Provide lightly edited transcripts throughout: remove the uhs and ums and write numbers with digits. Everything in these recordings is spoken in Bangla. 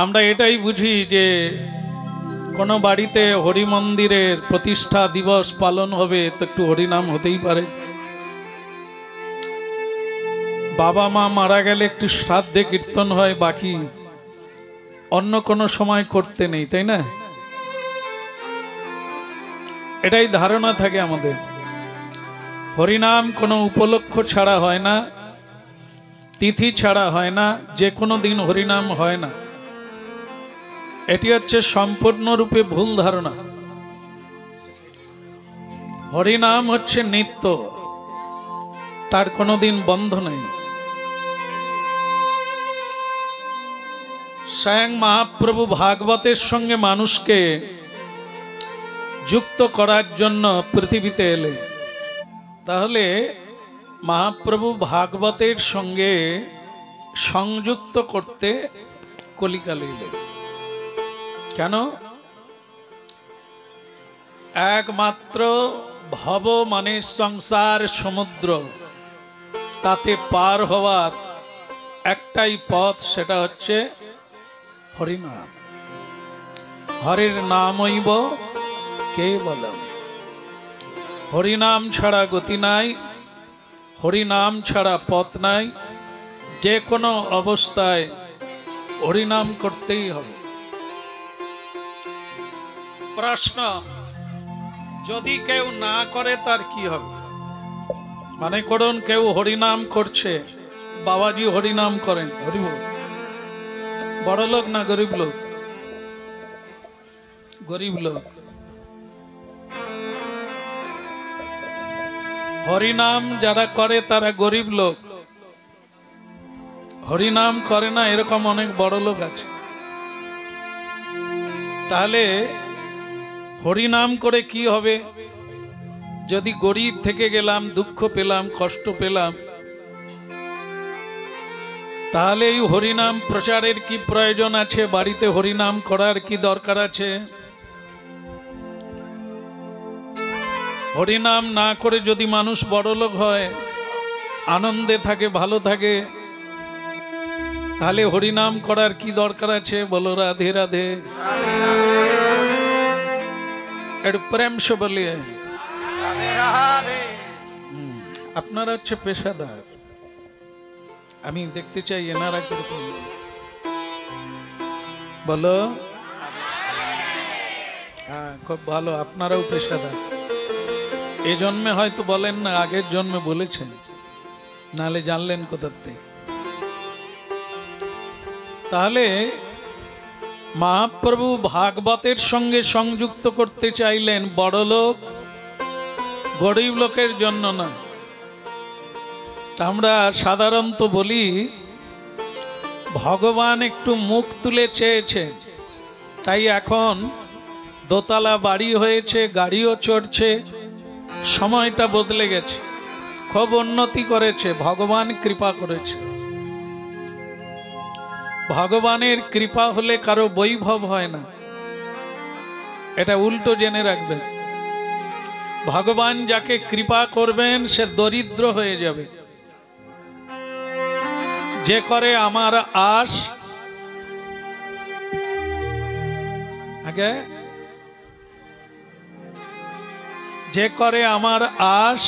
আমরা এটাই বুঝি যে কোনো বাড়িতে হরি মন্দিরের প্রতিষ্ঠা দিবস পালন হবে তো একটু হরিনাম হতেই পারে। বাবা মা মারা গেলে একটু শ্রাদ্ধে কীর্তন হয়, বাকি অন্য কোনো সময় করতে নেই, তাই না? এটাই ধারণা থাকে আমাদের। হরিনাম কোনো উপলক্ষ ছাড়া হয় না, তিথি ছাড়া হয় না, যে কোনো দিন হরিনাম হয় না। এটি হচ্ছে সম্পূর্ণরূপে ভুল ধারণা। হরিনাম হচ্ছে নিত্য, তার কোনো দিন বন্ধ নেই। স্বয়ং মহাপ্রভু ভাগবতের সঙ্গে মানুষকে যুক্ত করার জন্য পৃথিবীতে এলেন। তাহলে মহাপ্রভু ভাগবতের সঙ্গে সংযুক্ত করতে কলিকালে এলেন। কেন? একমাত্র ভব মানে সংসার সমুদ্র, তাতে পার হওয়ার একটাই পথ, সেটা হচ্ছে হরিনাম। হরির নামইব কেবলম। হরিনাম ছাড়া গতি নাই, হরিনাম ছাড়া পথ নাই। যে কোনো অবস্থায় হরিনাম করতেই হবে। প্রশ্ন, যদি কেউ না করে তার কি হবে? মানে করুন কেউ হরিনাম করছে, বাবাজি হরিনাম করেন, হরিবল, বড় লোক না গরিব লোক? গরিব লোক। হরিনাম যারা করে তারা গরিব লোক, হরিনাম করে না এরকম অনেক বড় লোক আছে। তাহলে হরিনাম করে কি হবে? যদি গরিব থেকে গেলাম, দুঃখ পেলাম, কষ্ট পেলাম, তাহলে এই হরিনাম প্রচারের কি প্রয়োজন আছে? বাড়িতে হরিনাম করার কি দরকার আছে? হরিনাম না করে যদি মানুষ বড়লোক হয়, আনন্দে থাকে, ভালো থাকে, তাহলে হরিনাম করার কি দরকার আছে? বলো রাধে রাধে। একটু প্রেম সে বলিয়ে। আপনারা হচ্ছে পেশাদার, আমি দেখতে চাই এনারা কিরকম। বলো। হ্যাঁ, খুব ভালো, আপনারাও পেশাদার। এই জন্মে হয়তো বলেন না, আগের জন্মে বলেছেন, নাহলে জানলেন কোথার থেকে। তাহলে মহাপ্রভু ভাগবতের সঙ্গে সংযুক্ত করতে চাইলেন বড় লোক গরিব লোকের জন্য না। আমরা সাধারণত বলি ভগবান একটু মুখ তুলে চেয়েছেন, তাই এখন দোতলা বাড়ি হয়েছে, গাড়িও চড়ছে, সময়টা বদলে গেছে, খুব উন্নতি করেছে, ভগবান কৃপা করেছে। ভগবানের কৃপা হলে কারো বৈভব হয় না, এটা উল্টো জেনে রাখবেন। ভগবান যাকে কৃপা করবেন সে দরিদ্র হয়ে যাবে। যে করে আমার আশ, আগে যে করে আমার আশ,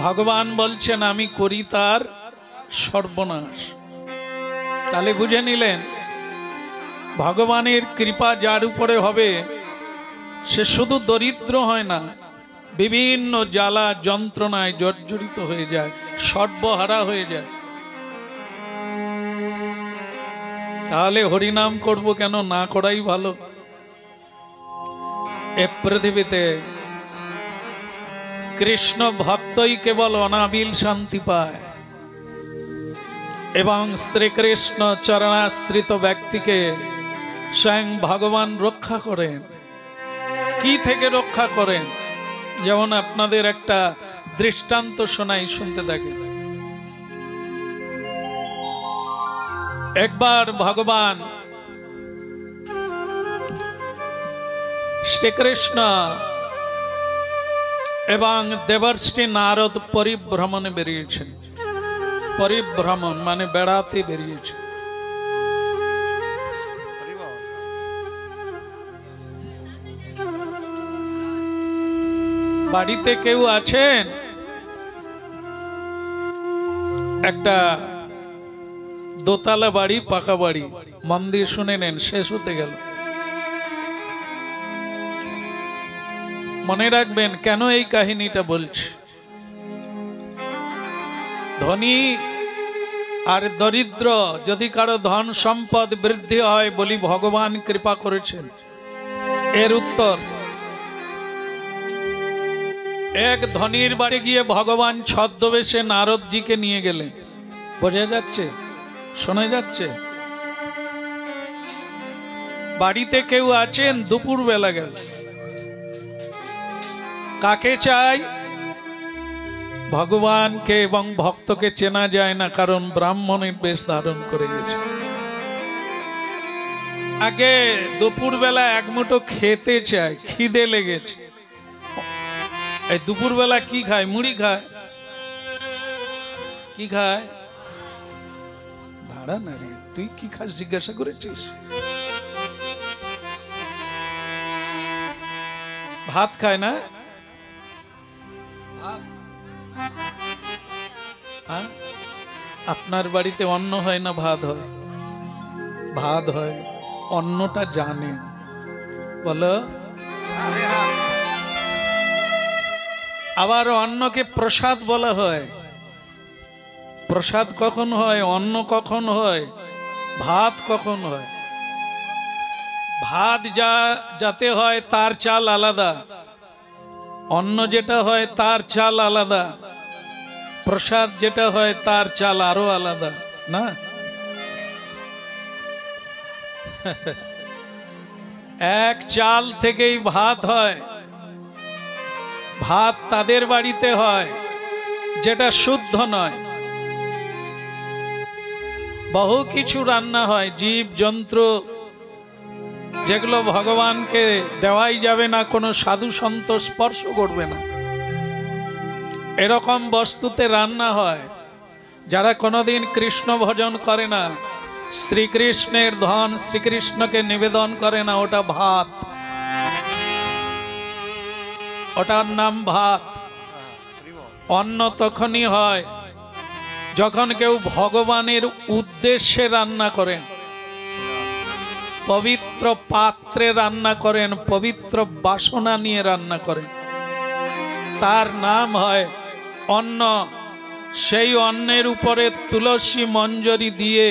ভগবান বলছেন আমি করি তার সর্বনাশ। তাহলে বুঝে নিলেন, ভগবানের কৃপা যার উপরে হবে সে শুধু দরিদ্র হয় না, বিভিন্ন জ্বালা যন্ত্রণায় জর্জরিত হয়ে যায়, সর্বহারা হয়ে যায়। তাহলে হরিনাম করব কেন? না করাই ভালো। এ পৃথিবীতে কৃষ্ণ ভক্তই কেবল অনাবিল শান্তি পায়, এবং শ্রীকৃষ্ণ চরণাশ্রিত ব্যক্তিকে স্বয়ং ভগবান রক্ষা করেন। কি থেকে রক্ষা করেন? যেমন আপনাদের একটা দৃষ্টান্ত শোনাই, শুনতে থাকেন। একবার ভগবান শ্রীকৃষ্ণ এবং দেবর্ষি নারদ পরিভ্রমণে বেরিয়েছেন। পরিভ্রমণ মানে বেড়াতে বেরিয়েছে। বাড়িতে কেউ আছেন? একটা দোতলা বাড়ি, পাকা বাড়ি, মন দিয়ে শুনে নেন, শেষ হতে গেল। মনে রাখবেন কেন এই কাহিনীটা বলছি। ধনী আর দরিদ্র, যদি কারো ধন সম্পদ বৃদ্ধি হয় বলি ভগবান কৃপা করেছেন, এর উত্তর এক ধনীর বাড়ি গিয়ে ভগবান ছদ্মবেশে নারদজিকে নিয়ে গেলেন। বোঝা যাচ্ছে? শোনা যাচ্ছে? বাড়িতে কেউ আছেন? দুপুর বেলা গেল। কাকে চাই? ভগবানকে এবং ভক্তকে চেনা যায় না, কারণ ব্রাহ্মণের বেশ ধারণ করে গেছে। আগে দুপুর বেলা এক মুঠো খেতে চাই, খিদে লেগেছে। এই দুপুর বেলা কি খায়? মুড়ি খায়। কি খায়? দাঁড়া না রে, তুই কি খাস জিজ্ঞাসা করেছিস? ভাত খায় না? আপনার বাড়িতে অন্ন হয় না ভাত হয়? ভাত হয়, অন্নটা জানে। বলো। আবার অন্নকে প্রসাদ বলা হয়। প্রসাদ কখন হয়? অন্ন কখন হয়? ভাত কখন হয়? ভাত যাতে হয় তার চাল আলাদা, অন্ন যেটা হয় তার চাল আলাদা, প্রসাদ যেটা হয় তার চাল আরো আলাদা না? এক চাল থেকেই ভাত হয়। ভাত তাদের বাড়িতে হয় যেটা শুদ্ধ নয়। বহু কিছু রান্না হয়, জীব জন্তু যেগুলো ভগবানকে দেওয়াই যাবে না, কোনো সাধু সন্ত স্পর্শ করবে না, এরকম বস্তুতে রান্না হয়। যারা কোনোদিন কৃষ্ণ ভজন করে না, শ্রীকৃষ্ণের ধন শ্রীকৃষ্ণকে নিবেদন করে না, ওটা ভাত, ওটার নাম ভাত। অন্ন তখনই হয় যখন কেউ ভগবানের উদ্দেশ্যে রান্না করেন, পবিত্র পাত্রে রান্না করেন, পবিত্র বাসনা নিয়ে রান্না করেন, তার নাম হয় অন্ন। সেই অন্নের উপরে তুলসী মঞ্জরি দিয়ে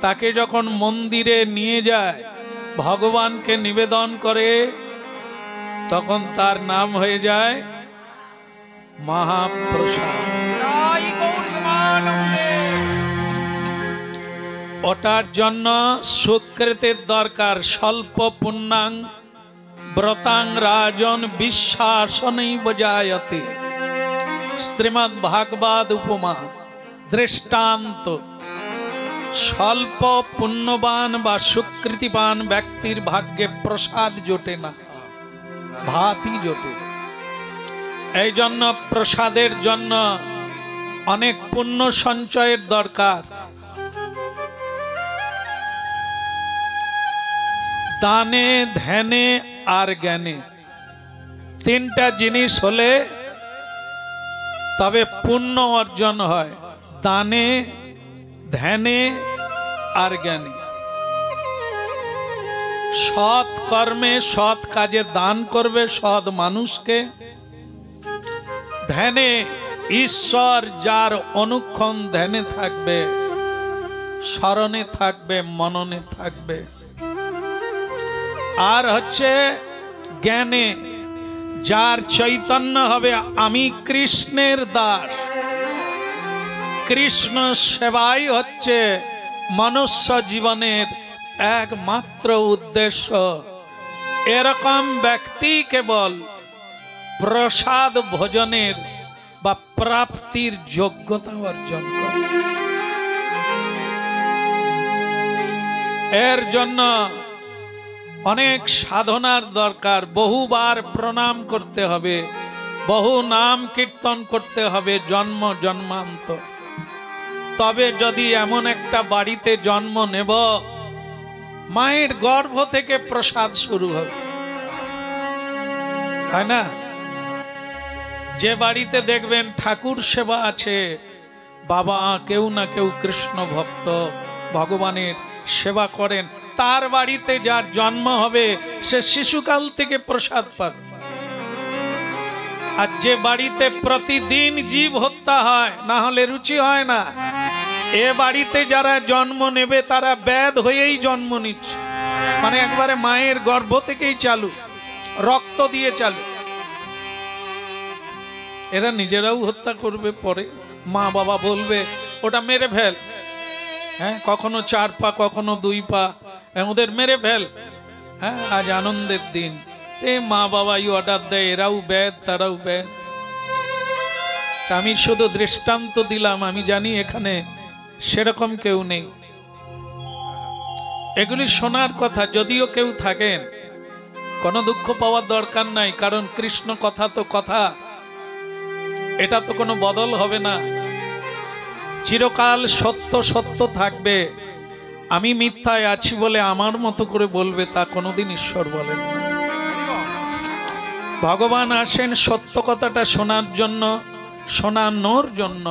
তাকে যখন মন্দিরে নিয়ে যায়, ভগবানকে নিবেদন করে, তখন তার নাম হয়ে যায় মহাপ্রসাদ। ওটার জন্য সুকৃতের দরকার। স্বল্প পুণ্যাং ব্রতাং রাজন বিশ্বাসনেই বজায়তে। শ্রীমদ্ ভাগবত উপমা দৃষ্টান্ত। স্বল্প পুণ্যবান বা সুকৃতিবান ব্যক্তির ভাগ্যে প্রসাদ জোটে না, ভাতই জোটে। এই জন্য প্রসাদের জন্য অনেক পুণ্য সঞ্চয়ের দরকার। দানে, ধ্যানে আর জ্ঞানে, তিনটা জিনিস হলে তবে পুণ্য অর্জন হয়। দানে, ধ্যানে আর জ্ঞানে। সৎ কর্মে, সৎ কাজে দান করবে সৎ মানুষকে। ধ্যানে ঈশ্বর যার অনুক্ষণ ধ্যানে থাকবে, স্মরণে থাকবে, মননে থাকবে। আর হচ্ছে জ্ঞানে, যার চৈতন্য হবে আমি কৃষ্ণের দাস। কৃষ্ণ সেবাই হচ্ছে মনুষ্য জীবনের একমাত্র উদ্দেশ্য। এরকম ব্যক্তি কেবল প্রসাদ ভোজনের বা প্রাপ্তির যোগ্যতা অর্জন করে। এর জন্য অনেক সাধনার দরকার। বহুবার প্রণাম করতে হবে, বহু নাম কীর্তন করতে হবে জন্ম জন্মান্তর। তবে যদি এমন একটা বাড়িতে জন্ম নেব, মায়ের গর্ভ থেকে প্রসাদ শুরু হবে, হয় না? যে বাড়িতে দেখবেন ঠাকুর সেবা আছে, বাবা কেউ না কেউ কৃষ্ণ ভক্ত ভগবানের সেবা করেন, তার বাড়িতে যার জন্ম হবে সে শিশুকাল থেকে প্রসাদ পাবে। আর যে বাড়িতে প্রতিদিন জীব হত্যা হয়, না হলে রুচি হয় না, এ বাড়িতে যারা জন্ম নেবে তারা ব্যাধ হয়েই জন্ম নিচ্ছে, মানে একবারে মায়ের গর্ভ থেকেই চালু, রক্ত দিয়ে চালু। এরা নিজেরাও হত্যা করবে, পরে মা বাবা বলবে ওটা মেরে ফেল, হ্যাঁ, কখনো 4 পা কখনো 2 পা, ওদের মেরে ফেল। হ্যাঁ, আজ আনন্দের দিন, এ মা বাবাই অর্ডার দেয়, এরাও ব্যাধ তারাও ব্যাধ। আমি শুধু দৃষ্টান্ত দিলাম, আমি জানি এখানে সেরকম কেউ নেই। এগুলি শোনার কথা, যদিও কেউ থাকেন কোনো দুঃখ পাওয়ার দরকার নাই, কারণ কৃষ্ণ কথা তো কথা, এটা তো কোনো বদল হবে না, চিরকাল সত্য সত্য থাকবে। আমি মিথ্যায় আছি বলে আমার মতো করে বলবে তা কোনোদিন ঈশ্বর বলেন না। ভগবান আসেন সত্য কথাটা শোনার জন্য, শোনানোর জন্য,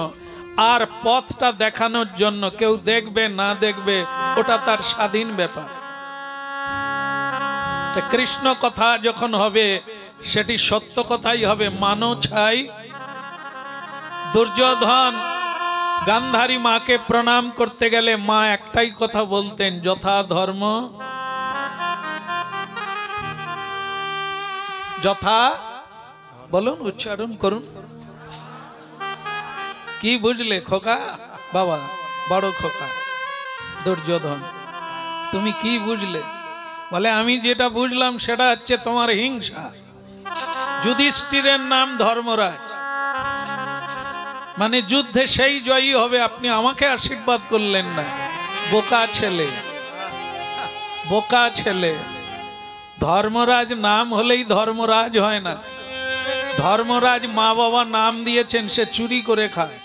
আর পথটা দেখানোর জন্য। কেউ দেখবে না দেখবে ওটা তার স্বাধীন ব্যাপার। কৃষ্ণ কথা যখন হবে সেটি সত্য কথাই হবে। মানো ছাই, দুর্যোধন গান্ধারী মাকে প্রণাম করতে গেলে মা একটাই কথা বলতেন, যথা ধর্ম যথা, বলুন উচ্চারণ করুন। কি বুঝলে খোকা? বাবা বড় খোকা দুর্যোধন, তুমি কি বুঝলে? বলে আমি যেটা বুঝলাম সেটা হচ্ছে তোমার হিংসা। যুধিষ্ঠিরের নাম ধর্মরাজ, মানে যুদ্ধে সেই জয়ী হবে, আপনি আমাকে আশীর্বাদ করলেন না। বোকা ছেলে, বোকা ছেলে। ধর্মরাজ নাম হলেই ধর্মরাজ হয় না। ধর্মরাজ মা বাবা নাম দিয়েছেন, সে চুরি করে খায়।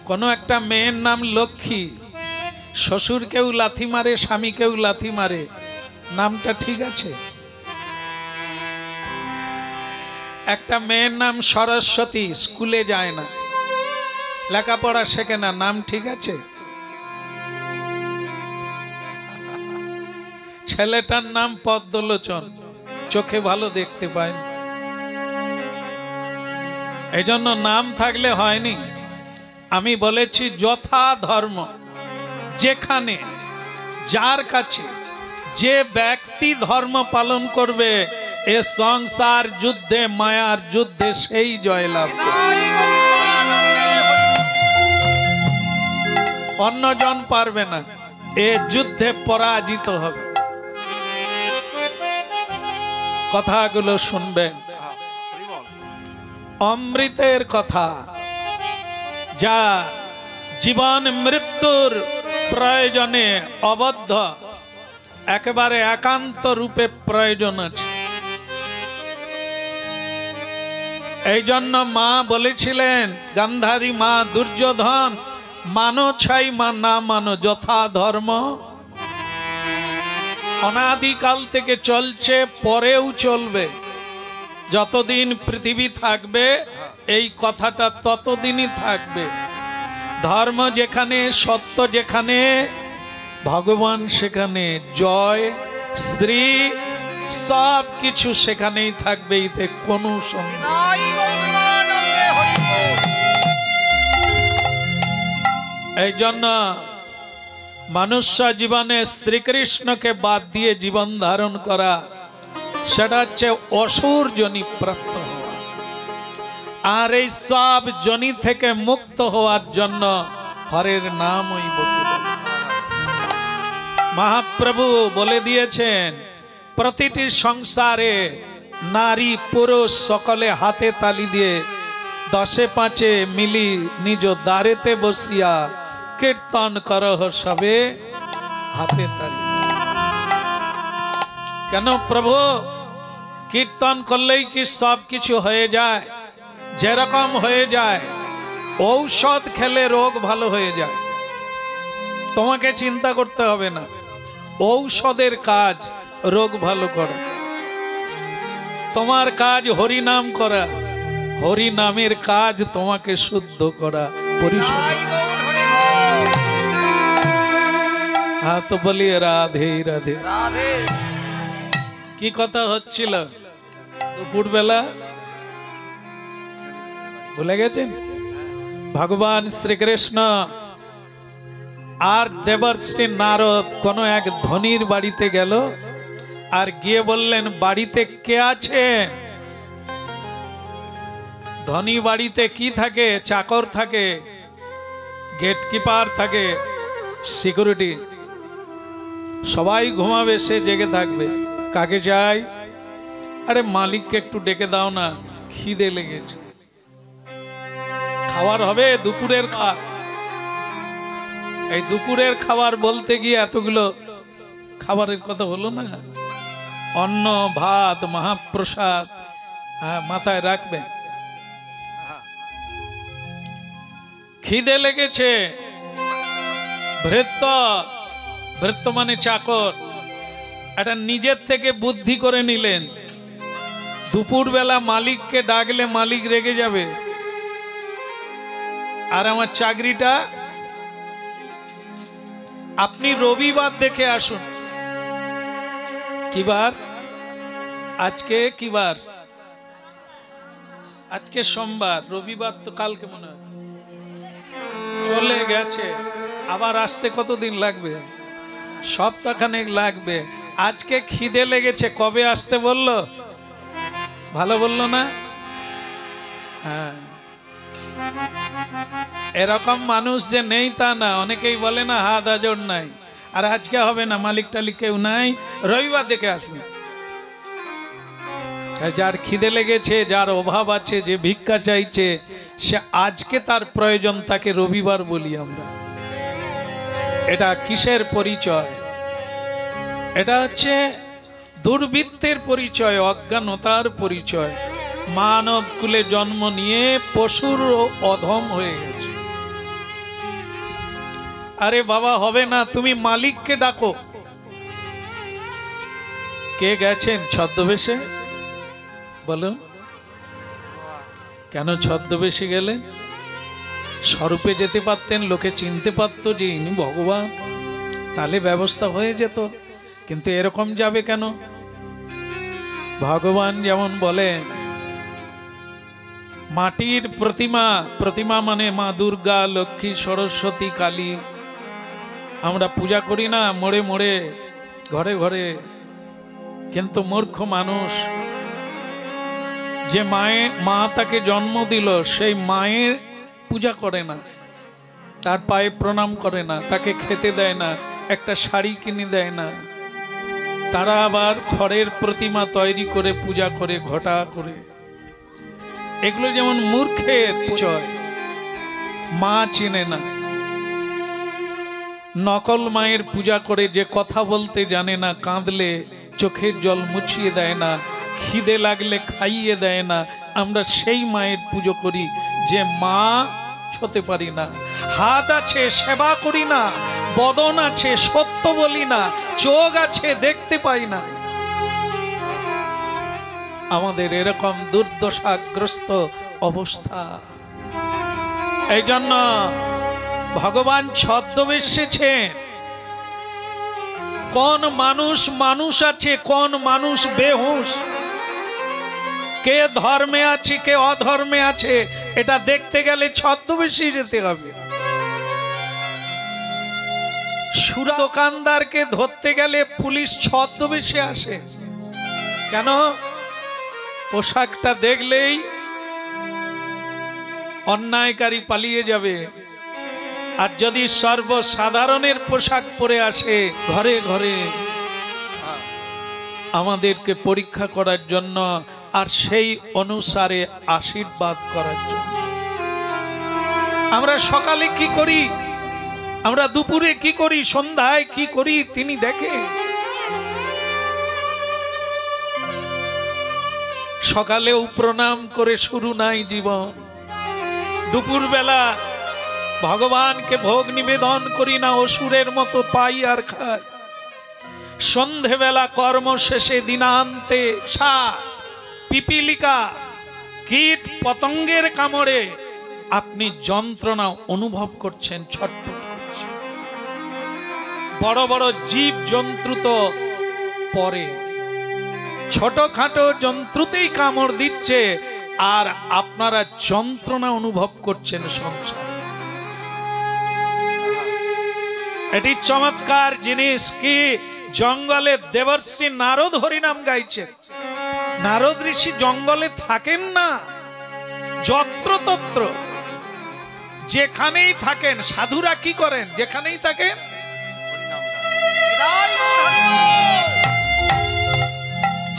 কোন একটা মেয়ের নাম লক্ষ্মী, শ্বশুরকেও লাথি মারে, স্বামীকেও লাথি মারে, নামটা ঠিক আছে? একটা মেয়ের নাম সরস্বতী, স্কুলে যায় না, লেখাপড়া শেখে না, নাম ঠিক আছে? ছেলেটার নাম পদ্মলোচন, চোখে ভালো দেখতে পায় না, এই জন্য নাম থাকলে হয়নি। আমি বলেছি যথা ধর্ম, যেখানে যার কাছে যে ব্যক্তি ধর্ম পালন করবে, এ সংসার যুদ্ধে মায়ার যুদ্ধে সেই জয়লাভ করবে, অন্যজন পারবে না, এ যুদ্ধে পরাজিত হবে। কথাগুলো শুনবেন, অমৃতের কথা, যা জীবন মৃত্যুর প্রয়োজনে অবদ্ধ, একেবারে একান্ত রূপে প্রয়োজন আছে। এই জন্য মা বলেছিলেন, গান্ধারী মা, দুর্যোধন মানো ছাই মা না মানো, যথা ধর্ম অনাদিকাল থেকে চলছে, পরেও চলবে। যতদিন পৃথিবী থাকবে এই কথাটা ততদিনই থাকবে। ধর্ম যেখানে, সত্য যেখানে, ভগবান সেখানে, জয় শ্রী সব কিছু সেখানেই থাকবে, এতে কোনো সন্দেহ। এই জন্য মনুষ্য জীবনে শ্রীকৃষ্ণকে বাদ দিয়ে জীবন ধারণ করা, সেটা হচ্ছে অসুর জনি প্রাপ্ত হওয়া। আর এই সব জনি থেকে মুক্ত হওয়ার জন্য হরের নাম ওই বকে বলে। মহাপ্রভু বলে দিয়েছেন, প্রতিটি সংসারে নারী পুরুষ সকলে হাতে তালি দিয়ে 10-5 মিলি নিজ দ্বারেতে বসিয়া কীর্তন করহ সবে হাতে তালি। কেন প্রভু? কীর্তন করলেই কি সব কিছু হয়ে যায়? যেরকম হয়ে যায়, ঔষধ খেলে রোগ ভালো হয়ে যায়, তোমাকে চিন্তা করতে হবে না। ঔষধের কাজ রোগ ভালো করে। তোমার কাজ হরি নাম করা, হরি নামের কাজ তোমাকে শুদ্ধ করা, পরিশুদ্ধ। হ্যাঁ, তো বলি রাধে রাধে। কি কথা হচ্ছিল দুপুর বেলা ভুলে গেছেন? ভগবান শ্রীকৃষ্ণ আর দেবর্ষি নারদ কোন এক ধনীর বাড়িতে গেল, আর গিয়ে বললেন, বাড়িতে কে আছে? ধনী বাড়িতে কি থাকে? চাকর থাকে, গেটকিপার থাকে, সিকিউরিটি। সবাই ঘুমাবে, সে জেগে থাকবে। কাকে চাই? আরে মালিককে একটু ডেকে দাও না, খিদে লেগেছে, খাবার হবে, দুপুরের খাবার। এই দুপুরের খাবার বলতে গিয়ে এতগুলো খাবারের কথা হলো না। অন্ন, ভাত, মহাপ্রসাদ, মাথায় রাখবেন। খিদে লেগেছে। ভৃত্য, ভৃত্য মানে চাকর, এটা নিজের থেকে বুদ্ধি করে নিলেন। দুপুরবেলা মালিককে ডাকলে মালিক রেগে যাবে, আর আমার চাকরিটা আপনি রবিবার দেখে আসুন। কি বার? আজকে কি বার? আজকে সোমবার, রবিবার তো কালকে মনে হয় চলে গেছে। আবার আসতে কতদিন লাগবে? সপ্তাহখানেক লাগবে। আজকে খিদে লেগেছে, কবে আসতে বললো? ভালো বললো না? হ্যাঁ, এরকম মানুষ যে নেই তা না। অনেকেই বলে না হাত আজর নাই, আর আজকে হবে না, মালিক টালিক কেউ নাই, রবিবার দেখে আসবে। যার খিদে লেগেছে, যার অভাব আছে, যে ভিক্ষা চাইছে, সে আজকে তার প্রয়োজন, তাকে রবিবার বলি আমরা। এটা কিসের পরিচয়? এটা হচ্ছে দুর্বৃত্তের পরিচয়, অজ্ঞানতার পরিচয়। মানব কুলে জন্ম নিয়ে পশুর অধম হয়ে গেছে। আরে বাবা, হবে না, তুমি মালিককে ডাকো। কে গেছেন ছদ্মবেশে? বলুন, কেন ছদ্মবেশে গেলেন? স্বরূপে যেতে পারতেন, লোকে চিনতে পারত যে ইনি ভগবান, তাহলে ব্যবস্থা হয়ে যেত। কিন্তু এরকম যাবে কেন? ভগবান যেমন বলেন, মাটির প্রতিমা, প্রতিমা মানে মা দুর্গা, লক্ষ্মী, সরস্বতী, কালী, আমরা পূজা করি না মোড়ে মোড়ে, ঘরে ঘরে। কিন্তু মূর্খ মানুষ, যে মা তাকে জন্ম দিল, সেই মায়ের পূজা করে না, তার পায়ে প্রণাম করে না, তাকে খেতে দেয় না, একটা শাড়ি কিনে দেয় না। তারা আবার খড়ের প্রতিমা তৈরি করে পূজা করে, ঘটা করে। এগুলো যেমন মূর্খের পরিচয়। মা চেনে না, নকল মায়ের পূজা করে, যে কথা বলতে জানে না, কাঁদলে চোখের জল মুছিয়ে দেয় না, খিদে লাগলে খাইয়ে দেয় না। আমরা সেই মায়ের পুজো করি যে মা হতে পারি না। হাত আছে, সেবা করি না, বদন আছে, সত্য বলি না, চোখ আছে, দেখতে পাই না। আমাদের এরকম দুর্দশাগ্রস্ত অবস্থা। এই জন্য ভগবান ছদ্মবেশেছেন। কোন মানুষ মানুষ আছে, কোন মানুষ বেহুশ, কে ধর্মে আছে, কে অধর্মে আছে, এটা দেখতে গেলে ছদ্মবেশে যেতে হবে। সুরা দোকানদারকে ধরতে গেলে পুলিশ ছদ্মবেশে আসে। কেন? পোশাকটা দেখলেই অন্যায়কারী পালিয়ে যাবে। আর যদি সর্বসাধারণের পোশাক পরে আসে ঘরে ঘরে, আমাদেরকে পরীক্ষা করার জন্য, আর সেই অনুসারে আশীর্বাদ করার জন্য। আমরা সকালে কি করি, আমরা দুপুরে কি করি, সন্ধ্যায় কি করি, তিনি দেখে। সকালেও প্রণাম করে শুরু নাই জীবন। দুপুর বেলা ভগবানকে ভোগ নিবেদন করি না, অসুরের মতো পাই আর খাই। সন্ধেবেলা কর্ম শেষে দিনান্তে পিপিলিকা কীট পতঙ্গের কামড়ে আপনি যন্ত্রণা অনুভব করছেন, ছটফট করছেন। বড় বড় জীব জন্তু তো পরে, ছোটখাটো জন্তুতেই কামড় দিচ্ছে, আর আপনারা যন্ত্রণা অনুভব করছেন সংসারে। এটি চমৎকার জিনিস কি জঙ্গলে দেবর্ষি নারদ হরিনাম গাইছেন। নারদ ঋষি জঙ্গলে থাকেন না, যত্রতত্র যেখানেই থাকেন। সাধুরা কি করেন? যেখানেই থাকেন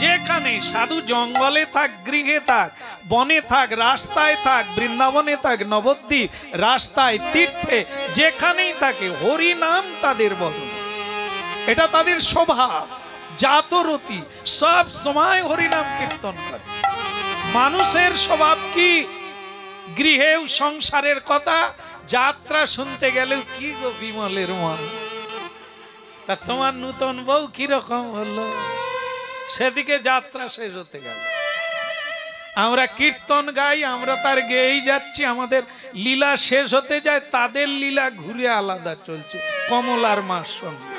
যেখানে সাধু জঙ্গলে থাক, গৃহে থাক, বনে থাক, রাস্তায় থাক, বৃন্দাবনে থাক, নবদ্বীপ, রাস্তায়, তীর্থে, যেখানেই থাকে হরি নাম তাদের বদল। এটা তাদের স্বভাব, জাতরতি, সব সময় হরি নাম কীর্তন করে। মানুষের স্বভাব কি? গৃহেও সংসারের কথা, যাত্রা শুনতে গেলেও কি গো বিমলের মন, তা তোমার নূতন বউ কিরকম হলো, সেদিকে যাত্রা শেষ হতে গেল। আমরা কীর্তন গাই, আমরা তার গেয়েই যাচ্ছি, আমাদের লীলা শেষ হতে যায়, তাদের লীলা ঘুরে আলাদা চলছে। কমলার মার সঙ্গে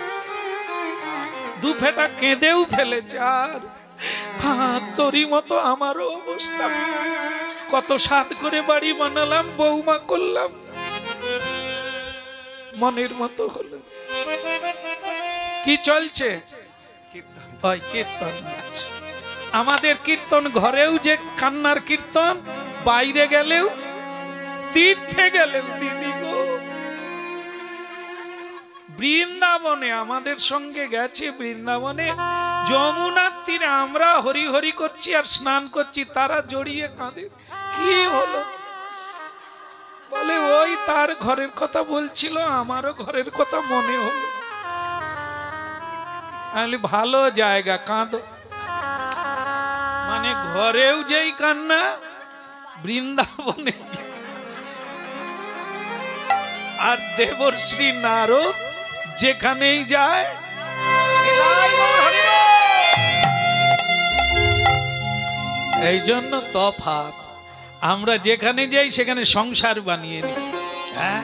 দুফেটা কেঁদেও ফেলেছে। আর তোরই মতো আমারও অবস্থা, কত সাত করে বাড়ি বানালাম, বৌমা করলাম, মনের মতো হলো। কি চলছে? কীর্তন। আমাদের কীর্তন ঘরেও যে কান্নার কীর্তন, বাইরে গেলেও, তীর্থে গেলেও। দিদি গো, বৃন্দাবনে আমাদের সঙ্গে গেছে, বৃন্দাবনে যমুনার তীরে আমরা হরি হরি করছি আর স্নান করছি, তারা জড়িয়ে কাঁদে। কি হলো? বলে ওই তার ঘরের কথা বলছিল, আমারও ঘরের কথা মনে হলো। ভালো জায়গা, কাঁদো। মানে ঘরেও যেই কান্না, বৃন্দাবনে। আর দেবর্ষি নারদ যেখানেই যায়, এই জন্য তফাৎ। আমরা যেখানে যাই সেখানে সংসার বানিয়ে নিই। হ্যাঁ,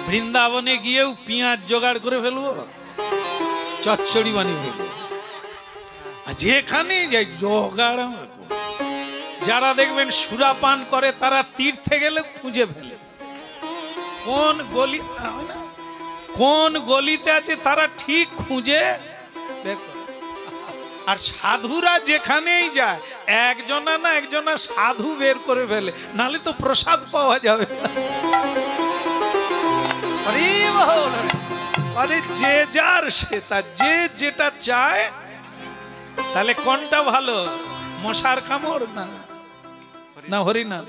বৃন্দাবনে গিয়েও পেঁয়াজ জোগাড় করে ফেলবো, চচ্চড়ি বানিয়ে ফেলবো। যেখানে যাই জোগাড়। যারা দেখবেন সুরাপান করে, তারা তীর্থে গেলে খুঁজে ফেলে কোন গলিতে আছে, তারা ঠিক খুঁজে। আর সাধুরা যেখানেই যায়, একজনা না একজনা সাধু বের করে ফেলে, নাহলে তো প্রসাদ পাওয়া যাবে। যে যার সে তার, যে যেটা চায়। তাহলে কোনটা ভালো? মশার কামড় না হরিনাম?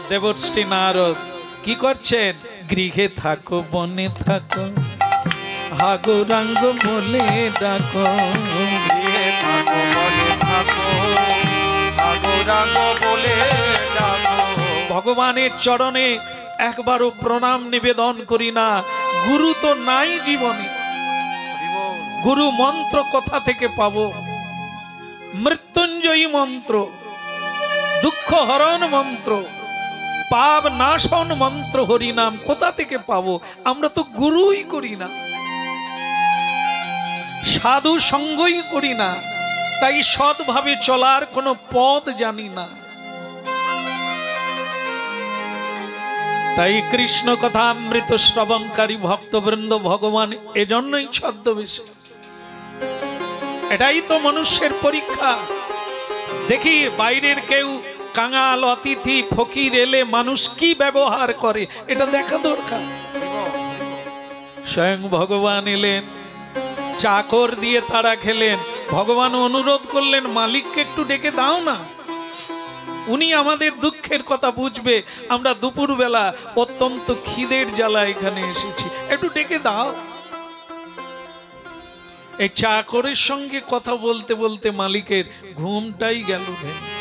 দেবর্ষি নারদ কি করছেন? গৃহে থাকো, বনে থাকো, হাগৌরাঙ্গ বলে ডাকো। গৃহে থাকো, বনে থাকো, হাগৌরাঙ্গ বলে ডাকো। ভগবানের চরণে একবারও প্রণাম নিবেদন করি না। গুরু তো নাই জীবনে, গুরু মন্ত্র কোথা থেকে পাবো? মৃত্যুঞ্জয়ী মন্ত্র, দুঃখ হরণ মন্ত্র, পাপ নাশন মন্ত্র হরিনাম কোথা থেকে পাবো? আমরা তো গুরুই করি না, সাধু সঙ্গই করি না, তাই সৎভাবে চলার কোনো পথ জানি না। তাই কৃষ্ণ কথা অমৃত শ্রবণকারী ভক্তবৃন্দ ভগবান এজন্যই ছদ্মবেশে। এটাই তো মনুষ্যের পরীক্ষা। দেখি বাইরের কেউ কাঙাল, অতিথি, ফকির এলে মানুষ কি ব্যবহার করে, এটা দেখা দরকার। স্বয়ং ভগবান এলেন, চাকর দিয়ে তারা খেলেন। ভগবান অনুরোধ করলেন, মালিককে একটু ডেকে দাও না, উনি আমাদের দুঃখের কথা বুঝবে। আমরা দুপুরবেলা অত্যন্ত খিদের জ্বালা এখানে এসেছি, একটু ডেকে দাও। এই চাকরের সঙ্গে কথা বলতে বলতে মালিকের ঘুমটাই গেল ভেঙে।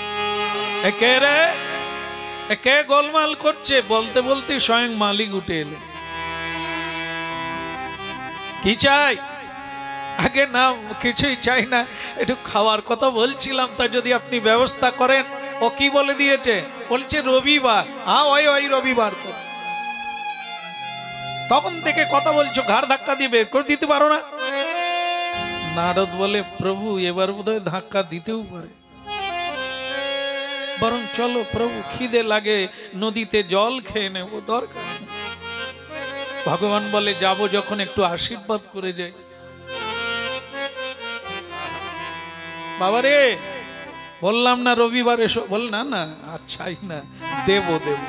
একে রে, একে গোলমাল করছে, বলতে বলতে স্বয়ং মালিক উঠে এলেন। কি চাই? আগে না কিছুই চাই না, একটু খাওয়ার কথা বলছিলাম, তা যদি আপনি ব্যবস্থা করেন। ও কি বলে দিয়েছে, বলছে রবিবার। হ্যাঁ ওই ওই রবিবার কর। তখন থেকে কথা বলছো, ঘাড় ধাক্কা দিয়ে বের করে দিতে পারো না? নারদ বলে, প্রভু এবার বোধহয় ধাক্কা দিতেও পারে, বরং চলো প্রভু খিদে লাগে, নদীতে জল খেয়ে নেব, দরকার নেই। ভগবান বলে, যাব যখন একটু আশীর্বাদ করে যাই। বাবারে বললাম না রবিবার এসো, বল না না আর চাই না, দেব দেব,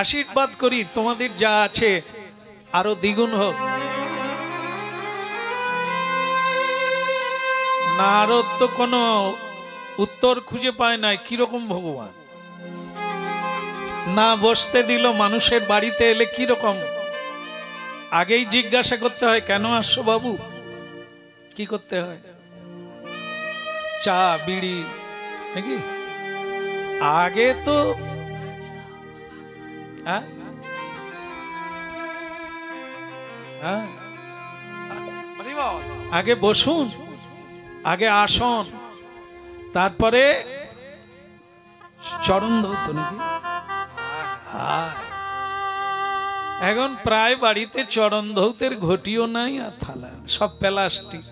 আশীর্বাদ করি, তোমাদের যা আছে আরো দ্বিগুণ হোক। নারদ তো কোনো উত্তর খুঁজে পায় না, কিরকম ভগবান, না বসতে দিল মানুষের বাড়িতে এলে কিরকম। আগেই জিজ্ঞাসা করতে হয়, কেন আসছো বাবু, কি করতে হয়, চা বিড়ি নাকি? আগে তো আগে বসুন, আগে আসন, তারপরে চরণ ধৌত নাকি? এখন প্রায় বাড়িতে চরণ ধৌতের ঘটিও নাই আর থালা, সব প্লাস্টিক।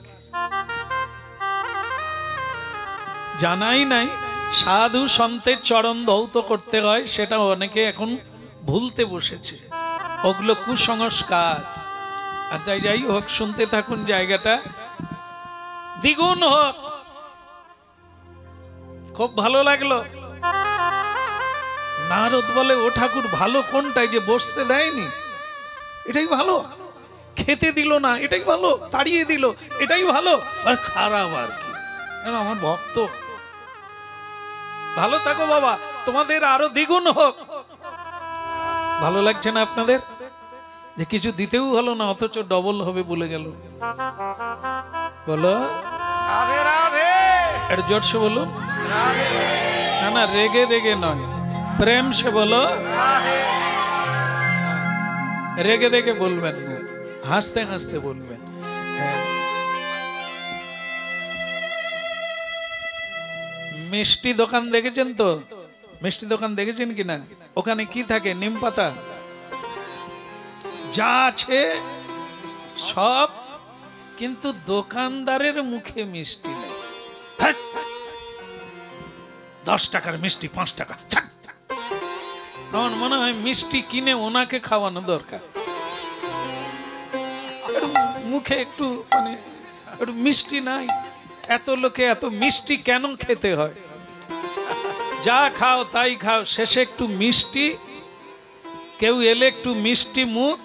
জানাই নাই সাধু সন্তের চরণ ধৌত করতে হয়, সেটা অনেকে এখন ভুলতে বসেছে, ওগুলো কুসংস্কার। আর যাই হোক, শুনতে থাকুন, জায়গাটা দ্বিগুণ হোক। খুব ভালো লাগলো। নারদ বলে, ও ঠাকুর ভালো কোনটাই, যে বসতে দেয়নি এটাই ভালো, খেতে দিল না এটাই ভালো, তাড়িয়ে দিল এটাই ভালো, আর খারাপ আর কি? আমার ভক্ত, ভালো থাকো বাবা, তোমাদের আরো দ্বিগুণ হোক। ভালো লাগছে না আপনাদের, যে কিছু দিতেও হলো না অথচ ডবল হবে বলে গেল? বলো রাধে রাধে, একটু জোরসে বলো। না না, রেগে রেগে নয়, প্রেম সে বলো। রেগে রেগে বলবেন না, হাসতে হাসতে বলবেন। মিষ্টি দোকান দেখেছেন তো? মিষ্টি দোকান দেখেছেন কিনা? ওখানে কি থাকে? নিম পাতা, যা আছে সব, কিন্তু দোকানদারের মুখে মিষ্টি নেই। 10 টাকার মিষ্টি 5 টাকা। আমার মনে হয় মিষ্টি কিনে ওনাকে খাওয়ানো দরকার। মুখে একটু মানে একটু মিষ্টি নাই, এত লোকে এত মিষ্টি কেন খেতে হয়? যা খাও তাই খাও, শেষে একটু মিষ্টি, কেউ এলে একটু মিষ্টি মুখ,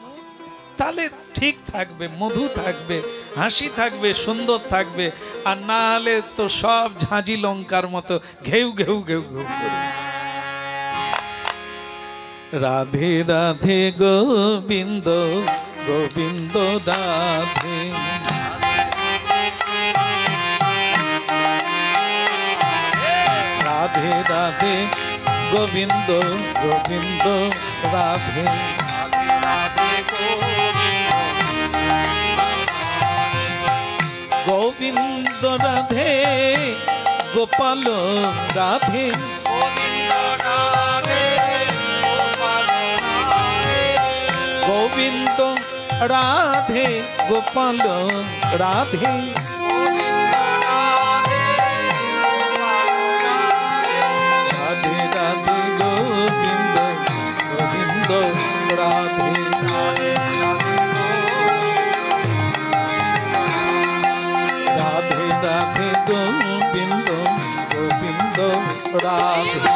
তাহলে ঠিক থাকবে, মধু থাকবে, হাসি থাকবে, সুন্দর থাকবে। আর না হলে তো সব ঝাঁঝি লঙ্কার মতো ঘেউ ঘেউ ঘেউ ঘেউ করে। রাধে রাধে গোবিন্দ গোবিন্দ রাধে, রাধে রাধে গোবিন্দ গোবিন্দ রাধে, গোবিন্দ রাধে গোপাল রাধে, গোবিন্দ রাধে গোপাল রাধে, রাধে রাধে গোবিন্দ গোবিন্দ রাধে, রাধে রাধে গোবিন্দ গোবিন্দ রাধে।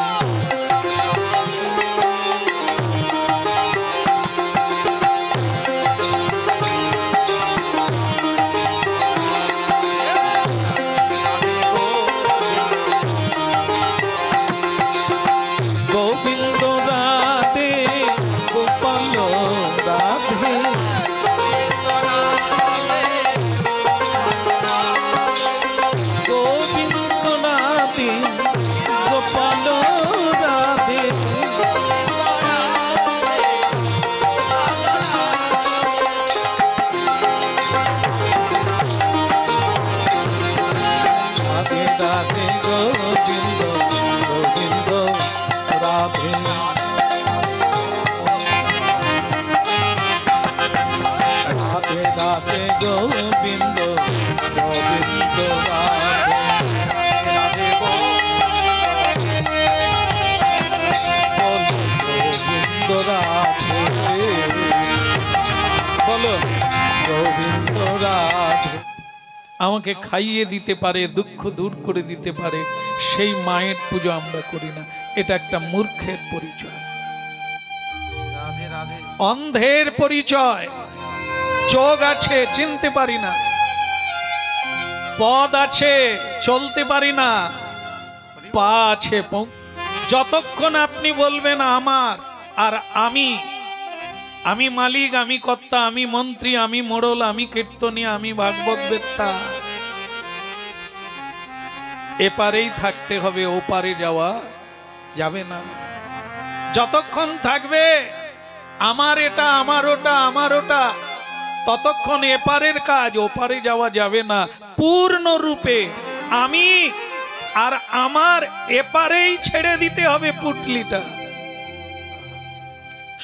এ রাধে গোবিন্দ গোবিন্দ রাধে রাধে গোবিন্দ রাধে বলো গোবিন্দ রাধে। আমাকে খাইয়ে দিতে পারে, দুঃখ দূর করে দিতে পারে, সেই মায়ের পুজো আমরা করি না। এটা একটা মূর্খের পরিচয়, অন্ধের পরিচয়। চোখ আছে চিনতে পারি না, পদ আছে চলতে পারি না, পা আছে যতক্ষণ আপনি বলবেন আমার আর আমি মালিক, আমি কর্তা, আমি মন্ত্রী, আমি মোড়ল, আমি কীর্তনী, আমি ভাগবত বেত্তা, এপারেই থাকতে হবে, ওপারে যাওয়া যাবে না। যতক্ষণ থাকবে আমার এটা, আমার ওটা, আমার ওটা, ততক্ষণ এপারের কাজ ওপারে যাওয়া যাবে না। পূর্ণরূপে আমি আর আমার এপারেই ছেড়ে দিতে হবে পুটলিটা।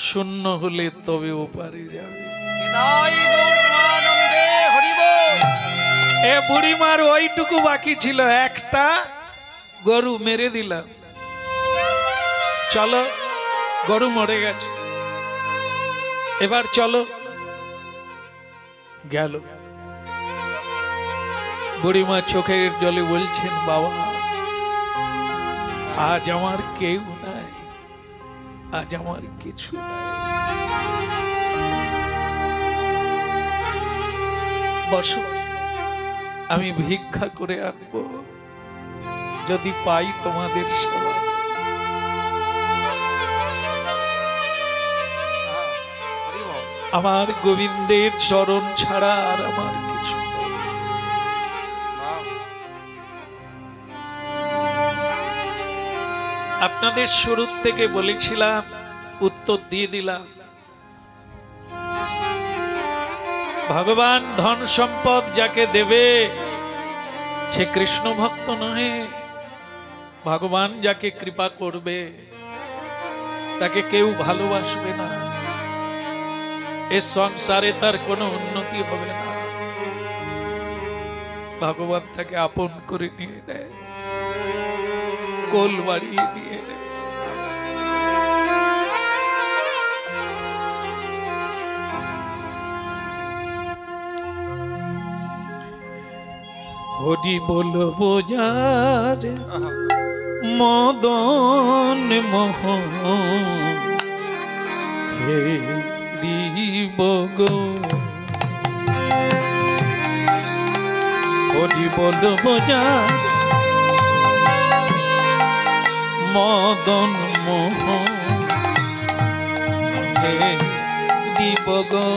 শূন্য হলে তবে ওপারে যাবে। এ বুড়িমার ওইটুকু বাকি ছিল, একটা গরু মেরে দিলাম, চলো গরু মরে গেছে, এবার চলো, গেল। বুড়িমা চোখের জলে বলছেন, বাবা আজ আমার কেউ নাই, আজ আমার কিছু নাই, বসো আমি ভিক্ষা করে আনবো, যদি পাই তোমাদের সেবা। আমার গোবিন্দের চরণ ছাড়া আর আমার কিছু নেই। আপনাদের শুরু থেকে বলেছিলাম, উত্তর দিয়ে দিলাম, ভগবান ধন সম্পদ যাকে দেবে সে কৃষ্ণ ভক্ত নহে। ভগবান যাকে কৃপা করবে তাকে কেউ ভালোবাসবে না, এ সংসারে তার কোনো উন্নতি হবে না। ভগবান তাকে আপন করে নিয়ে নেয়, কোল বাড়িয়ে নিয়ে নেয়। হরি বলবো যার মদন মোহন হে বগো, হরি বলবো যার মদন মোহন হে বগো,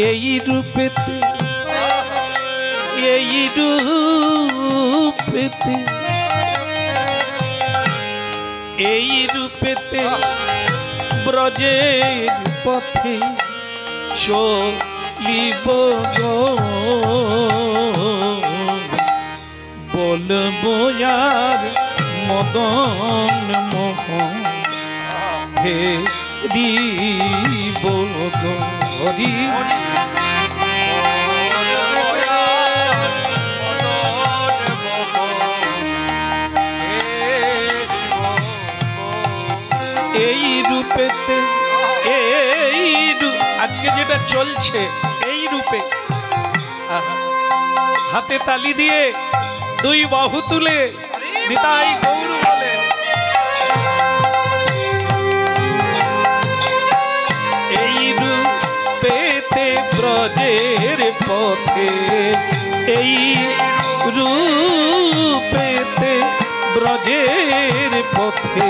এই রূপেতে, এই রূপেতে, এই রূপেতে ব্রজের পথে চলিব গো, বলবো আর মদন মোহন হে গো, হরি এই রূপেতে, আজকে যেটা চলছে এই রূপে, হাতে তালি দিয়ে দুই বাহু তুলে নিতাই গৌর বলে, এই রূপেতে ব্রজের পথে, এই রূপেতে ব্রজের পথে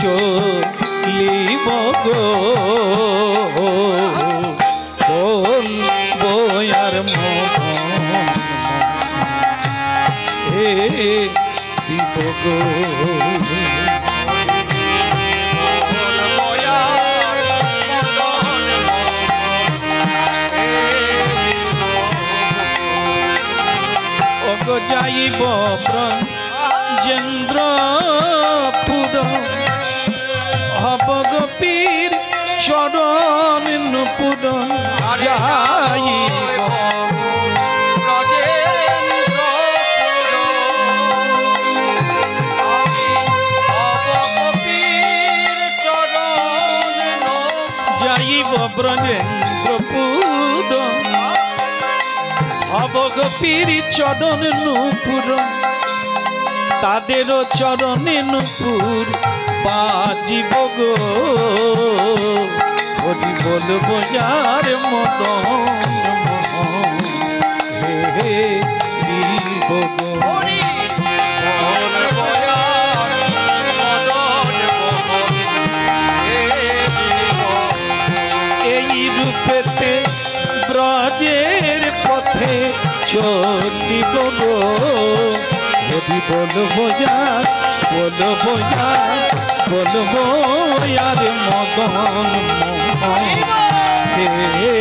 চলিব গো, বলবো আর মদন হে দিব গো, গো যাইব ব্রজেন্দ্রপুর হব গো পীর চরণ নুপুর যাইব ব্রজেন্দ্রপুর হব গো পীর চরণ নুপুর তাদেরও চরণে নুপুর বাজিব গো হরি বলবো যার মদন হে হে দিব গো রূপেতে ব্রজের পথে চলিব গো হরি বলবো যার বলবো আর মদন হে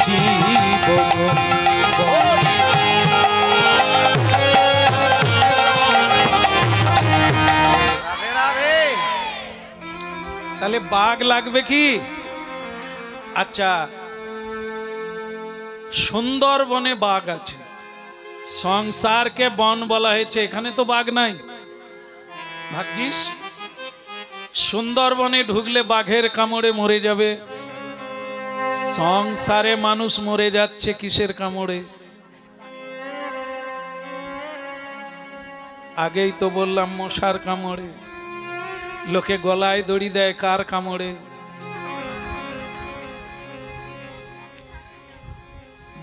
দিব গো তাহলে বাঘ লাগবে কি? আচ্ছা, সুন্দরবনে বাঘ আছে, সংসারকে বন বলা হয়েছে, এখানে তো বাঘ নাই। ভাগ্যিস সুন্দরবনে ঢুকলে বাঘের কামড়ে মরে যাবে, সংসারে মানুষ মরে যাচ্ছে কিসের কামড়ে? আগেই তো বললাম মশার কামড়ে, লোকে গলায় দড়ি দেয় কার কামড়ে?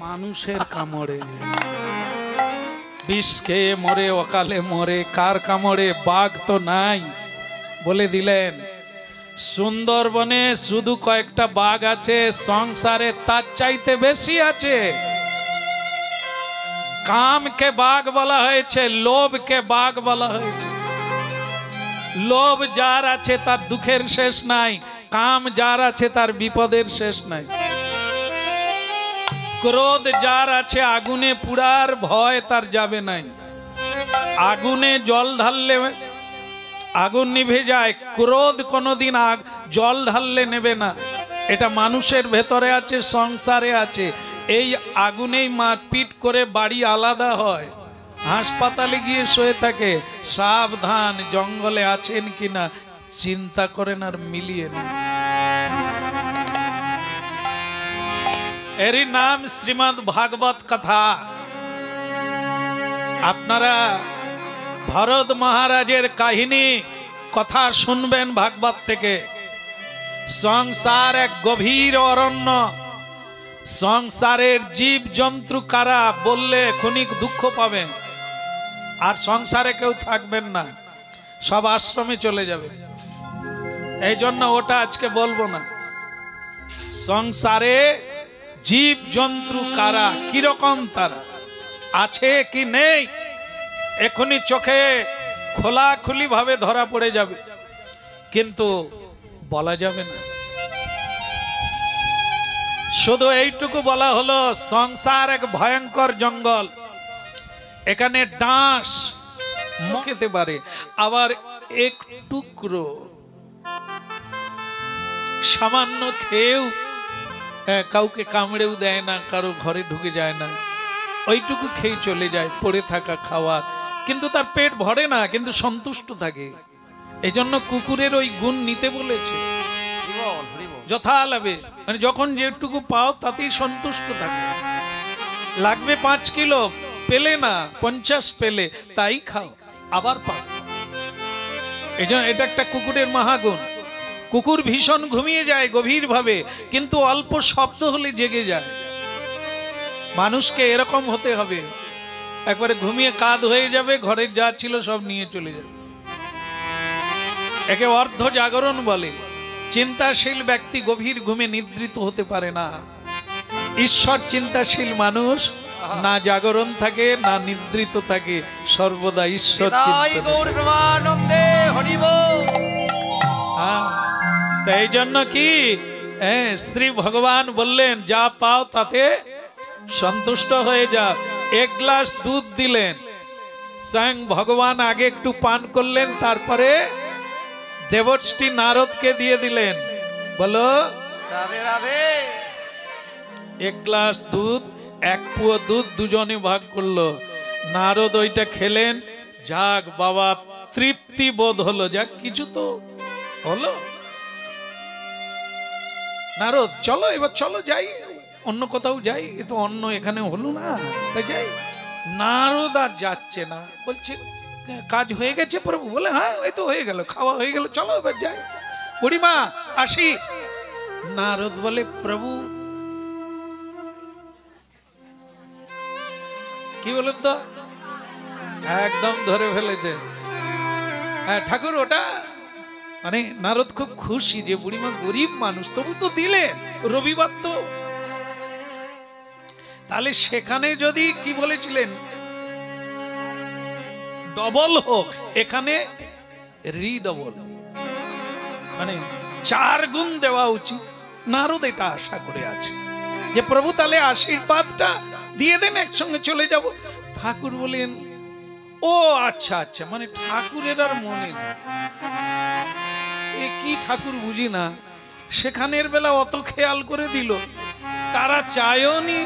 মানুষের কামড়ে। বিষ খেয়ে মরে, অকালে মরে, কার কামড়ে? বাঘ তো নাই। বলে দিলেন সুন্দরবনে শুধু কয়েকটা বাঘ আছে, সংসারে তার চাইতে বেশি আছে। কামকে বাঘ বলা হয়েছে, লোভকে বাঘ বলা হয়েছে। লোভ যার আছে তার দুঃখের শেষ নাই, কাম যার আছে তার বিপদের শেষ নাই। ক্রোধ যার আছে আগুনে পুড়ার ভয় তার যাবে নাই। আগুনে জল ঢাললে আগুন নিভে যায়, ক্রোধ কোনোদিন জল ঢাললে নেবে না। এটা মানুষের ভেতরে আছে, সংসারে আছে। এই আগুনেই মারপিট করে বাড়ি আলাদা হয়, হাসপাতালে গিয়ে শুয়ে থাকে। সাবধান, জঙ্গলে আছেন কিনা চিন্তা করেন আর মিলিয়ে নেন। এরই নাম শ্রীমদ্ ভাগবত কথা। আপনারা ভরত মহারাজের কাহিনী কথা শুনবেন ভাগবত থেকে। সংসার এক গভীর অরণ্য, সংসারের জীব জন্তু কারা বললে ক্ষণিক দুঃখ পাবেন, আর সংসারে কেউ থাকবেন না, সব আশ্রমে চলে যাবে। এই জন্য ওটা আজকে বলবো না। সংসারে জীব জন্তু কারা, কিরকম তারা আছে কি নেই, এখনই চোখে খোলাখুলি ভাবে ধরা পড়ে যাবে, কিন্তু বলা যাবে না। শুধু এইটুকু বলা হলো, সংসার এক ভয়ঙ্কর জঙ্গল। এখানে ডাঁশ খেতে পারে, আবার এক টুকরো সামান্য খেয়েও কাউকে কামড়েও দেয় না, কারো ঘরে ঢুকে যায় না, ওইটুকু খেয়ে চলে যায়। পড়ে থাকা খাওয়ার, কিন্তু তার পেট ভরে না, কিন্তু সন্তুষ্ট থাকে। এই জন্য কুকুরের ওই গুণ নিতে বলেছে, যথা লাভে, মানে যখন যেটুকু পাও তাতেই সন্তুষ্ট থাকে। লাগবে 5 কিলো, পেলে না 50 পেলে, তাই খাও, আবার পাও। এই জন্য এটা একটা কুকুরের মহাগুণ। কুকুর ভীষণ ঘুমিয়ে যায় গভীর ভাবে, কিন্তু অল্প শব্দ হলে জেগে যায়। মানুষকে এরকম হতে হবে, একবারে ঘুমিয়ে কাঁদ হয়ে যাবে, ঘরের যা ছিল সব নিয়ে চলে যাবে। একে অর্ধ জাগরণ বলে। চিন্তাশীল ব্যক্তি গভীর ঘুমে নিদ্রিত হতে পারে না। ঈশ্বর চিন্তাশীল মানুষ না জাগরণ থাকে না নিদ্রিত থাকে, সর্বদা ঈশ্বর এই জন্য কি শ্রী ভগবান বললেন, যা পাও তাতে সন্তুষ্ট হয়ে যাও। 1 গ্লাস দুধ দিলেন, স্বয়ং ভগবান আগে একটু পান করলেন, তারপরে দেবর্ষি নারদকে দিয়ে দিলেন। বলো রাধে রাধে। এক গ্লাস দুধ, এক পুয়ো দুধ দুজনে ভাগ করলো। নারদ ওইটা খেলেন। যাক বাবা, তৃপ্তি বোধ হলো, যাক কিছু তো হলো। নারদ চলো এবার, চলো যাই, অন্য কোথাও যাই, এ তো অন্য এখানে হলো না, তাই যাই। নারদ আর যাচ্ছে না, বলছে কাজ হয়ে গেছে প্রভু। বলে হ্যাঁ এই তো হয়ে গেল, খাওয়া হয়ে গেল, চলো এবার যাই, বুড়িমা আসি। নারদ বলে প্রভু কি বলেন তো, একদম ধরে ফেলেছে। হ্যাঁ ঠাকুর, ওটা মানে নারদ খুব খুশি যে বুড়িমা গরিব মানুষ, তবু তো দিলেন, রবিবার তো। তাহলে সেখানে যদি কি বলেছিলেন ডবল হোক, এখানে রিডবল, মানে 4 গুণ দেওয়া উচিত। নারদ এটা আশা করে আছে যে প্রভু তাহলে আশীর্বাদটা দিয়ে দেন, একসঙ্গে চলে যাব। ঠাকুর বলেন ও আচ্ছা আচ্ছা, মানে ঠাকুরের আর মনে নেই। এ কি ঠাকুর বুঝি না, সেখানের বেলা অত খেয়াল করে দিল, তারা চায়ও নি,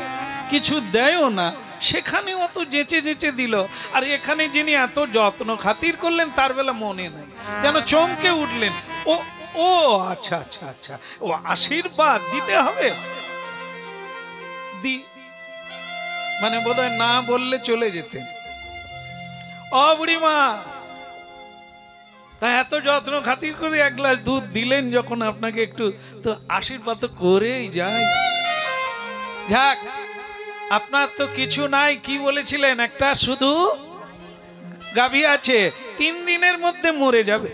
কিছু দেয়ও না, সেখানে অত যেচে যেচে দিল। আর এখানে যিনি এত যত্ন খাতির করলেন তার বেলা মনে নাই, যেন চমকে উঠলেন। ও ও আচ্ছা আচ্ছা আচ্ছা, ও আশীর্বাদ দিতে হবে, দি মানে বোধহয় না বললে চলে যেতেন। ও বুড়িমা, তা এত যত্ন খাতির করে 1 গ্লাস দুধ দিলেন যখন আপনাকে, একটু তো আশীর্বাদ তো করেই যায়। যাক, আপনার তো কিছু নাই, কি বলেছিলেন একটা শুধু গাভী আছে, 3 দিনের মধ্যে মরে যাবে,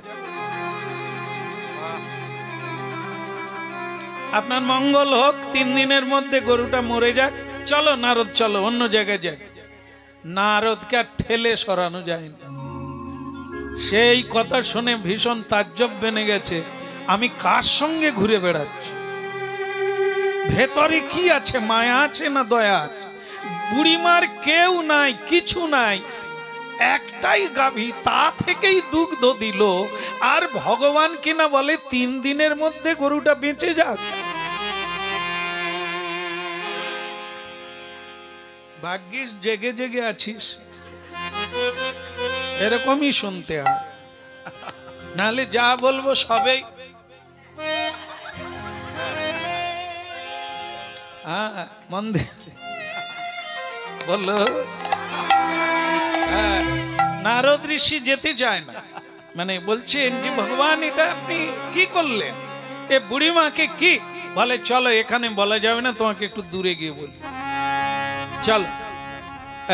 আপনার মঙ্গল হোক, 3 দিনের মধ্যে গরুটা মরে যাক। চলো নারদ চলো, অন্য জায়গায় যাক। নারদকে আর ঠেলে সরানো যায় না। সেই কথা শুনে ভীষণ তাজ্জব বেনে গেছে, আমি কার সঙ্গে ঘুরে বেড়াচ্ছি, ভেতরে কি আছে, মায়া আছে না দয়া আছে? বুড়িমার কেউ নাই, কিছু নাই, একটাই গাভী, তা থেকেই দুগ্ধ দিল। আর ভগবান কিনা বলে 3 দিনের মধ্যে গরুটা বেঁচে যাক। ভাগ্যিস জেগে জেগে আছিস, এরকমই শুনতে হয়, নাহলে যা বলবো সবেই মন্দির বললো। নারদ ঋষি যেতে চায় না, মানে বলছেন যে ভগবান এটা আপনি কি করলেন, এ বুড়িমাকে কি বলে, চলো এখানে বলা যাবে না, তোমাকে একটু দূরে গিয়ে বলি। চলো,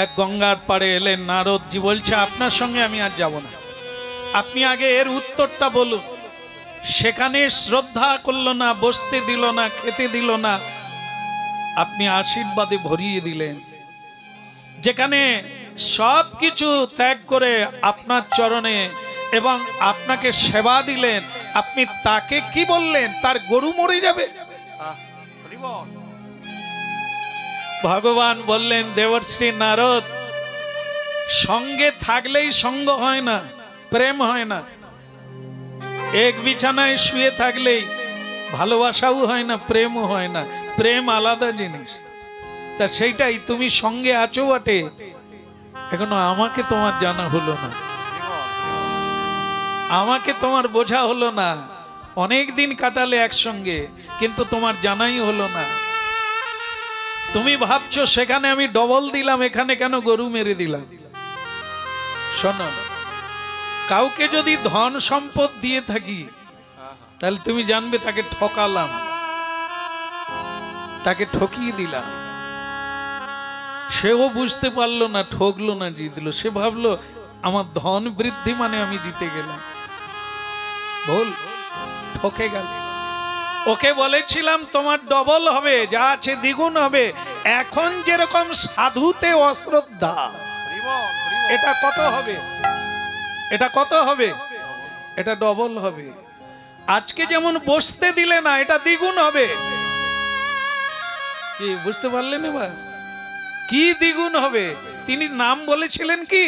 এক গঙ্গার পাড়ে এলেন। নারদজি বলছে আপনার সঙ্গে আমি আর যাব না, আপনি আগে এর উত্তরটা বলুন। সেখানে শ্রদ্ধা করলো না, বসতে দিল না, খেতে দিল না, আপনি আশীর্বাদে ভরিয়ে দিলেন। যেখানে সব কিছু ত্যাগ করে আপনার চরণে এবং আপনাকে সেবা দিলেন, আপনি তাকে কি বললেন, তার গরু মরে যাবে। ভগবান বললেন দেবর্ষি নারদ, সঙ্গে থাকলেই সঙ্গ হয় না, প্রেম হয় না। এক বিছানায় শুয়ে থাকলেই ভালোবাসাও হয় না, প্রেমও হয় না। প্রেম আলাদা জিনিস। তা সেইটাই, তুমি সঙ্গে আছো বটে, এখনো আমাকে তোমার জানা হলো না, আমাকে তোমার বোঝা হলো না। অনেক দিন কাটালে একসঙ্গে, কিন্তু তোমার জানাই হলো না। তুমি ভাবছো সেখানে আমি ডবল দিলাম, এখানে কেন গরু মেরে দিলাম। শোনো, কাউকে যদি ধন সম্পদ দিয়ে থাকি, তাহলে তুমি জানবে তাকে ঠকালাম, তাকে ঠকিয়ে দিলাম। সেও বুঝতে পারলো না, ঠকলো না, জিতলো। সে ভাবলো আমার ধন বৃদ্ধি মানে আমি জিতে গেলাম, ভুল, ঠকে গেল। ওকে বলেছিলাম তোমার ডবল হবে, যা আছে দ্বিগুণ হবে। এখন যেরকম সাধুতে অশ্রদ্ধা, এটা কত হবে, এটা কত হবে, এটা ডবল হবে। আজকে যেমন বসতে দিলে না, এটা দ্বিগুণ হবে। কি বুঝতে পারলেন এবার? কি দ্বিগুণ হবে? তিনি নাম বলেছিলেন কি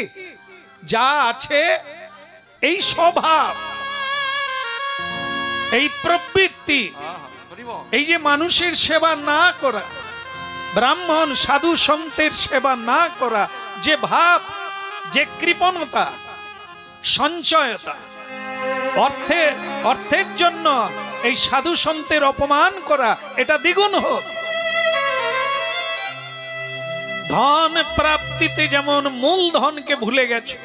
যা আছে এই স্বভাব, এই প্রবৃত্তি, এই যে মানুষের সেবা না করা, ব্রাহ্মণ সাধু সন্তের সেবা না করা, যে ভাব, যে কৃপণতা, সঞ্চয়তা, অর্থের জন্য এই সাধু সন্তের অপমান করা, এটা দ্বিগুণ হোক। ধন প্রাপ্তিতে যেমন মূল ধনকে ভুলে গেছে,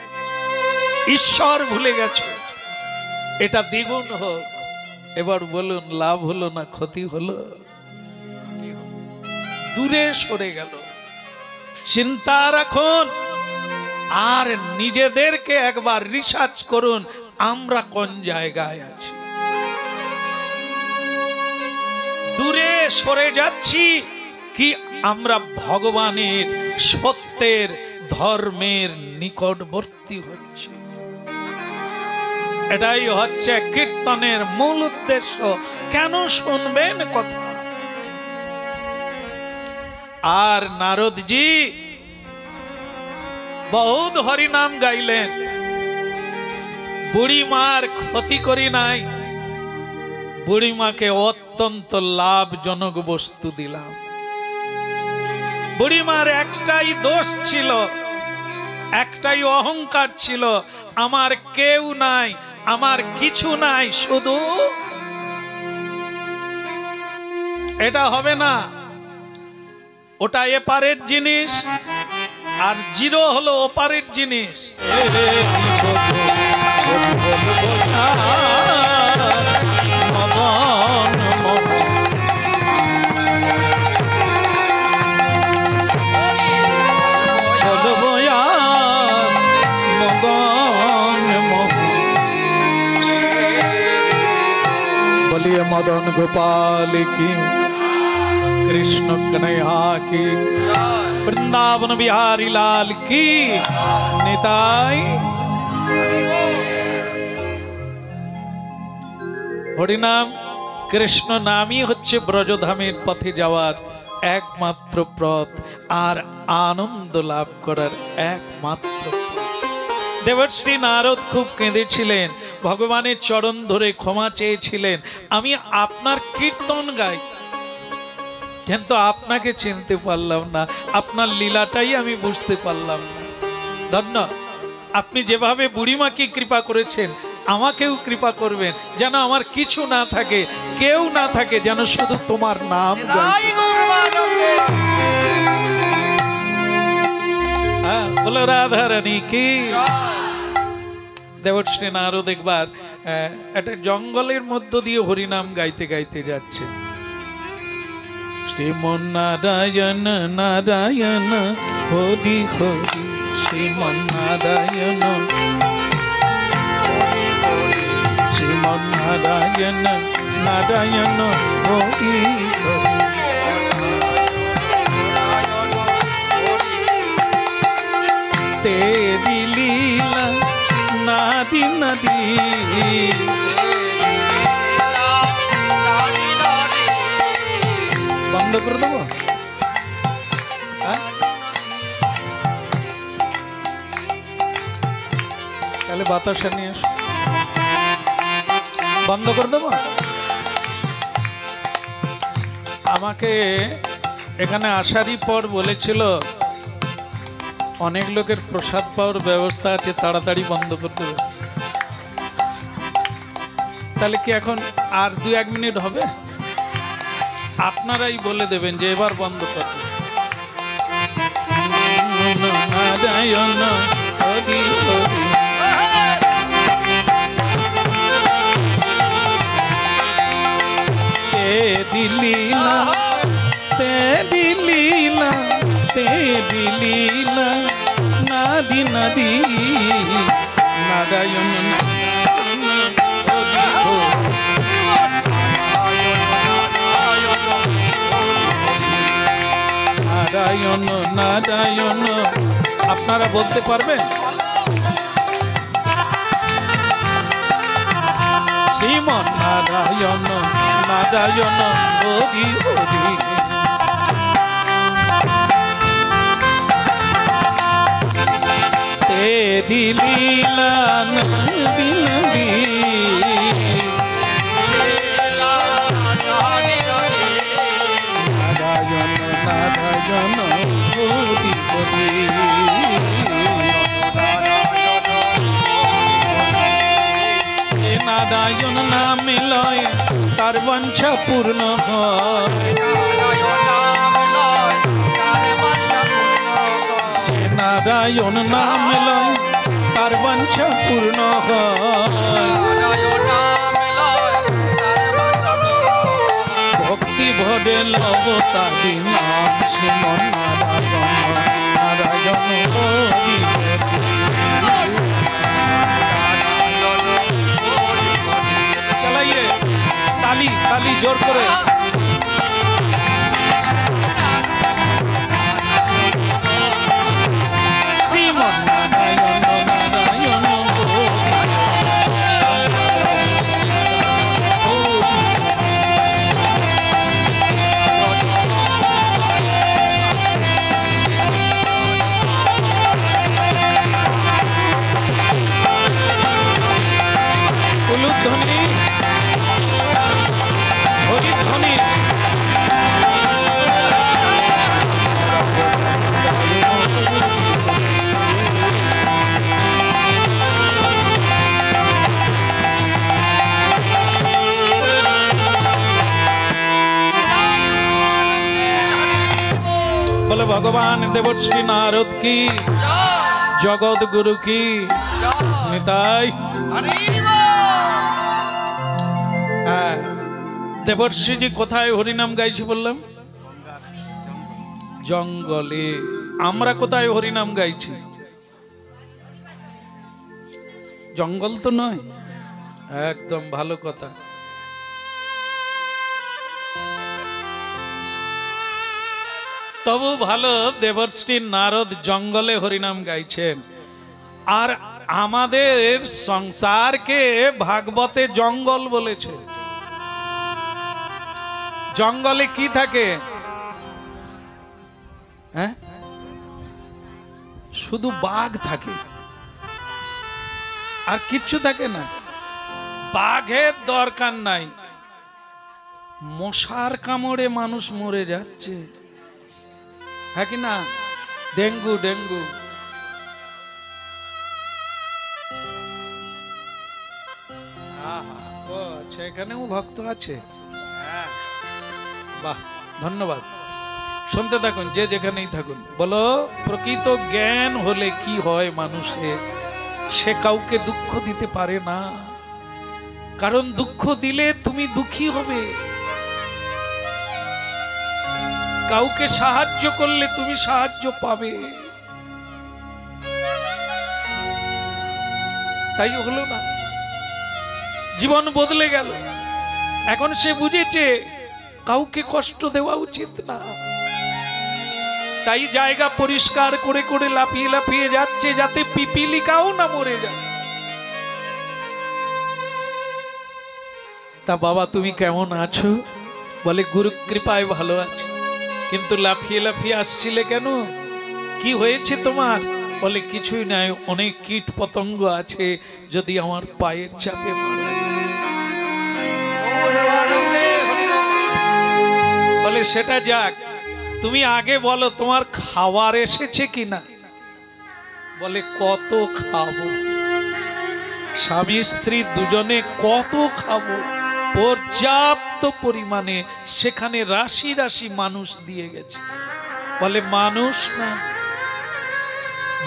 ঈশ্বর ভুলে গেছে, এটা দ্বিগুণ হোক। এবার বলুন, লাভ হলো না ক্ষতি হলো? দূরে সরে গেল। চিন্তা রাখুন আর নিজেদেরকে একবার রিসার্চ করুন, আমরা কোন জায়গায় আছি। দূরে সরে যাচ্ছি কি আমরা ভগবানের সত্যের ধর্মের নিকটবর্তী হচ্ছি? এটাই হচ্ছে কীর্তনের মূল উদ্দেশ্য। কেন শুনবেন কথা? আর নারদজি বহুত হরিনাম গাইলেন, বুড়িমার ক্ষতি করি নাই, বুড়িমাকে অত্যন্ত লাভজনক বস্তু দিলাম। বুড়িমার একটাই দোষ ছিল, একটাই অহংকার ছিল, আমার কেউ নাই, আমার কিছু নাই, শুধু এটা হবে না, ওটা এপারের জিনিস, আর জিরো হলো ওপারের জিনিস। বলিয়ে মদন গোপাল কি, कृष्ण कन्हैया की, वृंदावन बिहारी लाल की निताई। हरिनाम कृष्ण नामी হচ্ছে ব্রজধামের পথে যাওয়ার একমাত্র পথ আর আনন্দ লাভ করার একমাত্র পথ। দেবশ্রী নারদ খুব কেঁদেছিলেন, ভগবানের চরণ ধরে ক্ষমা চেয়েছিলেন, আমি আপনার কীর্তন গাই কিন্তু আপনাকে চিনতে পারলাম না, আপনার লীলাটাই আমি বুঝতে পারলাম না। ধন্য, আপনি যেভাবে বুড়িমাকে কৃপা করেছেন আমাকেও কৃপা করবেন, যেন আমার কিছু না থাকে, কেউ না থাকে, যেন শুধু তোমার নাম গাই। হ্যাঁ, বলো রাধা রানী কি। দেবশ্রী নারদ একবার একটা জঙ্গলের মধ্য দিয়ে হরিনাম গাইতে গাইতে যাচ্ছে। শ্রীমন নারায়ণ নারায়ণ হরি হরি, শ্রীমন নারায়ণ, শ্রীমন নারায়ণ নারায়ণ হরি হরি। তেরি লীলা নাদি নদী, বন্ধ করে দেবো? তাহলে বাতাসা নিয়ে এসো, বন্ধ করে দেবো? আমাকে এখানে আসারই পর বলেছিল অনেক লোকের প্রসাদ পাওয়ার ব্যবস্থা আছে, তাড়াতাড়ি বন্ধ করে দেবে। তাহলে কি এখন আর 2-1 মিনিট হবে? আপনারাই বলে দেবেন যে এবার বন্ধ করতে। নারায়ণ হরি হরি, তেরি লীলা তেরি লীলা তেরি লীলা নাদি নদী, নারায়ণ নারায়ণ নারায়ণ। আপনারা বলতে পারবেন? শ্রীমন নারায়ণ নারায়ণ হরি হরি, तेरी लीला नबी नबी नारायण नारायण हरि हरि नारायण नाम लय तार वंशा पूर्ण হয় नारायण नाम लय तार वंशा पूर्ण হয় भक्ति भरे लव तारि नाम श्रीमन नारायण नारायण हरि चलाइए ताली ताली जोर करे भगवान देवर्षि नारद की जगत गुरु की निताई देवर्षि जी कोथाय हरिनाम गाइछि बोललाम जंगले आमरा कोथाय हरिनाम गाइछि जंगल तो नय एकदम भालो कथा तबु भालो देवर्षि नारद जंगले हरिनाम गाइछेन और आमादेर संसार के भागवते जंगल बोलेछे जंगले की थाके हैं शुधु बाघ थाके और किच्छु थाके ना बाघेर दरकार नाई मशार कामड़े मानुष मरे जाच्छे है कि ना डेंगू डेंगू अच्छा एखानेও ভক্ত আছে বাহ ধন্যবাদ শুনতে থাকুন যে যেখানেই থাকুন বলো প্রকৃত জ্ঞান হলে কি হয় মানুষের সে কাউকে দুঃখ দিতে পারে না কারণ দুঃখ দিলে তুমি দুঃখী হবে কাউকে সাহায্য করলে তুমি সাহায্য পাবে তাই হলো না জীবন বদলে গেল এখন সে বুঝেছে কাউকে কষ্ট দেওয়া উচিত না তাই জায়গা পরিষ্কার করে করে লাফিয়ে লাফিয়ে যাচ্ছে যাতে পিপিলিকাও না মরে যায় তা বাবা তুমি কেমন আছো বলে গুরু কৃপায় ভালো আছি কিন্তু লাফিয়ে লাফিয়ে আসছিলে কেন কি হয়েছে তোমার বলে কিছুই নাই অনেক কীট পতঙ্গ আছে যদি আমার পায়ের চাপে মারা যায় বলে সেটা যাক তুমি আগে বলো তোমার খাবার এসেছে কিনা বলে কত খাবো স্বামী স্ত্রী দুজনে কত খাবো पर्याप्त परिमाणे सेखाने राशि राशि मानुष दिए गेছে বলে মানুষ না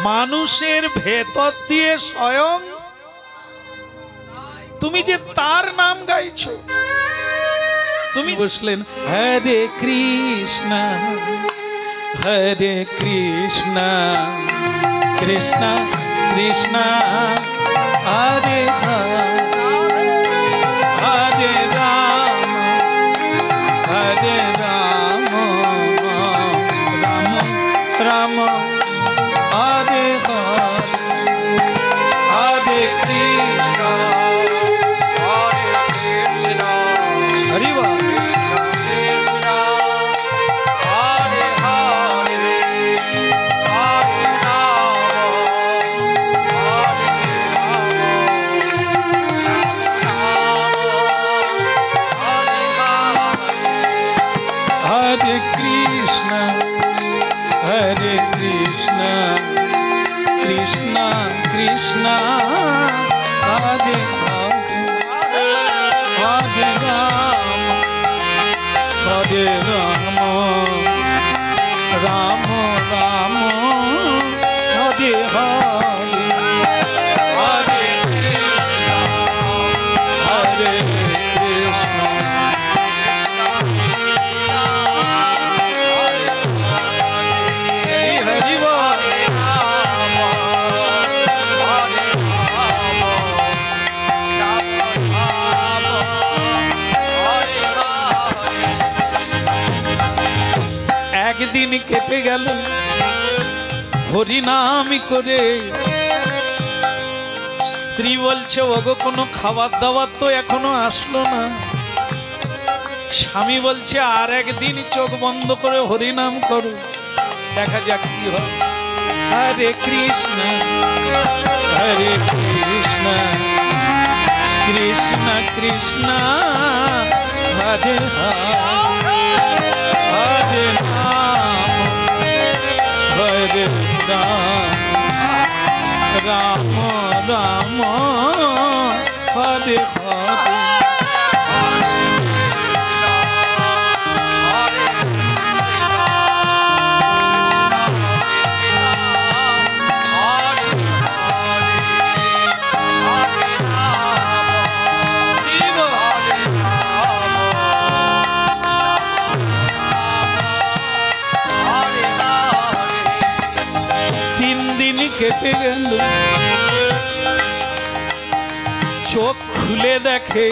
মানুষের ভেতর দিয়ে স্বয়ং তুমি যে তার নাম গাইছো তুমি বসলেন হরে কৃষ্ণ কৃষ্ণ কৃষ্ণ হরে হরে हरे राम राम राम हरे हरे कृष्ण हरि बोल कृष्ण हरे हरे हरे राम কৃষ্ণ হরে হরে হরে রাম হরে রাম রাম রাম হরে হরে হরে কৃষ্ণ হরে কৃষ্ণ হরি হরি বল একদিন কেটে গেল হরিনাম করে। স্ত্রী বলছে ওগো কোনো খাবার দাবার তো এখনো আসলো না। স্বামী বলছে আর একদিন চোখ বন্ধ করে হরিনাম করো, দেখা যাক কি হয়। হরে কৃষ্ণ হরে কৃষ্ণ কৃষ্ণ কৃষ্ণ হরে হরে হরে রাম হরে রাম রাম রাম হরে হরে কেটে গেল। চোখ খুলে দেখে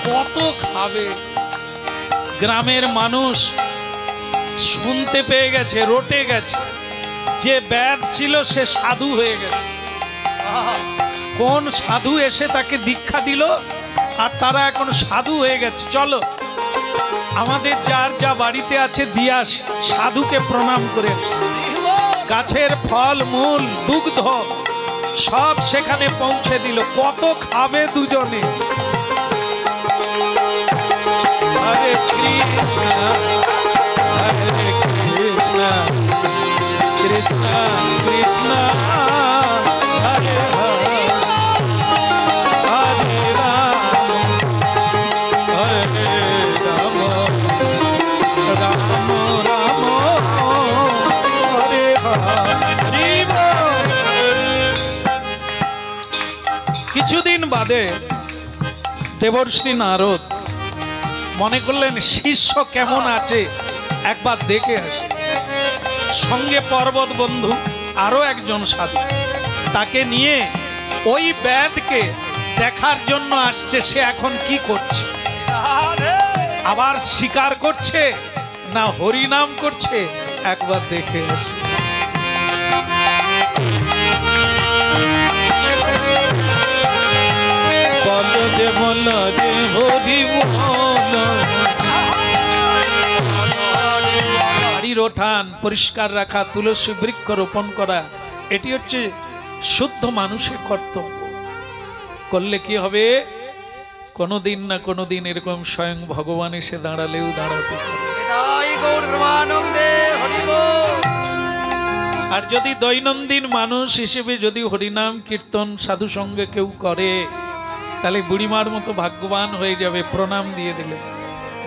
কত খাবে। গ্রামের মানুষ শুনতে পেয়ে গেছে, রটে গেছে যে ব্যাধ ছিল সে সাধু হয়ে গেছে। কোন সাধু এসে তাকে দীক্ষা দিল আর তারা এখন সাধু হয়ে গেছে। চলো আমাদের যার যা বাড়িতে আছে দিয়াস সাধুকে প্রণাম করে। গাছের ফল মূল দুগ্ধ সব সেখানে পৌঁছে দিল। কত খাবে দুজনে। হরে কৃষ্ণ হরে কৃষ্ণ কৃষ্ণ কৃষ্ণ হরে হরে হরে রাম হরে রাম রাম রাম হরে হরে। কিছুদিন বাদে দেবর্ষি নারদ মনে করলেন শিষ্য কেমন আছে একবার দেখে আসে। সঙ্গে পর্বত বন্ধু আরো একজন সাধু, তাকে নিয়ে ওই ব্যাধকে দেখার জন্য আসছে সে এখন কি করছে। আবার শিকার করছে না হরিনাম করছে একবার দেখে আসে। বলো যে বলো যে হরি বলো। বাড়ির ওঠান পরিষ্কার রাখা, তুলসী বৃক্ষ রোপণ করা, এটি হচ্ছে শুদ্ধ মানুষের কর্তব্য। করলে কি হবে, কোনোদিন না কোনোদিন এরকম স্বয়ং ভগবান এসে দাঁড়ালেও দাঁড়াতে পারে। আর যদি দৈনন্দিন মানুষ হিসেবে যদি হরিনাম কীর্তন সাধু সঙ্গে কেউ করে তাহলে বুড়িমার মতো ভাগ্যবান হয়ে যাবে। প্রণাম দিয়ে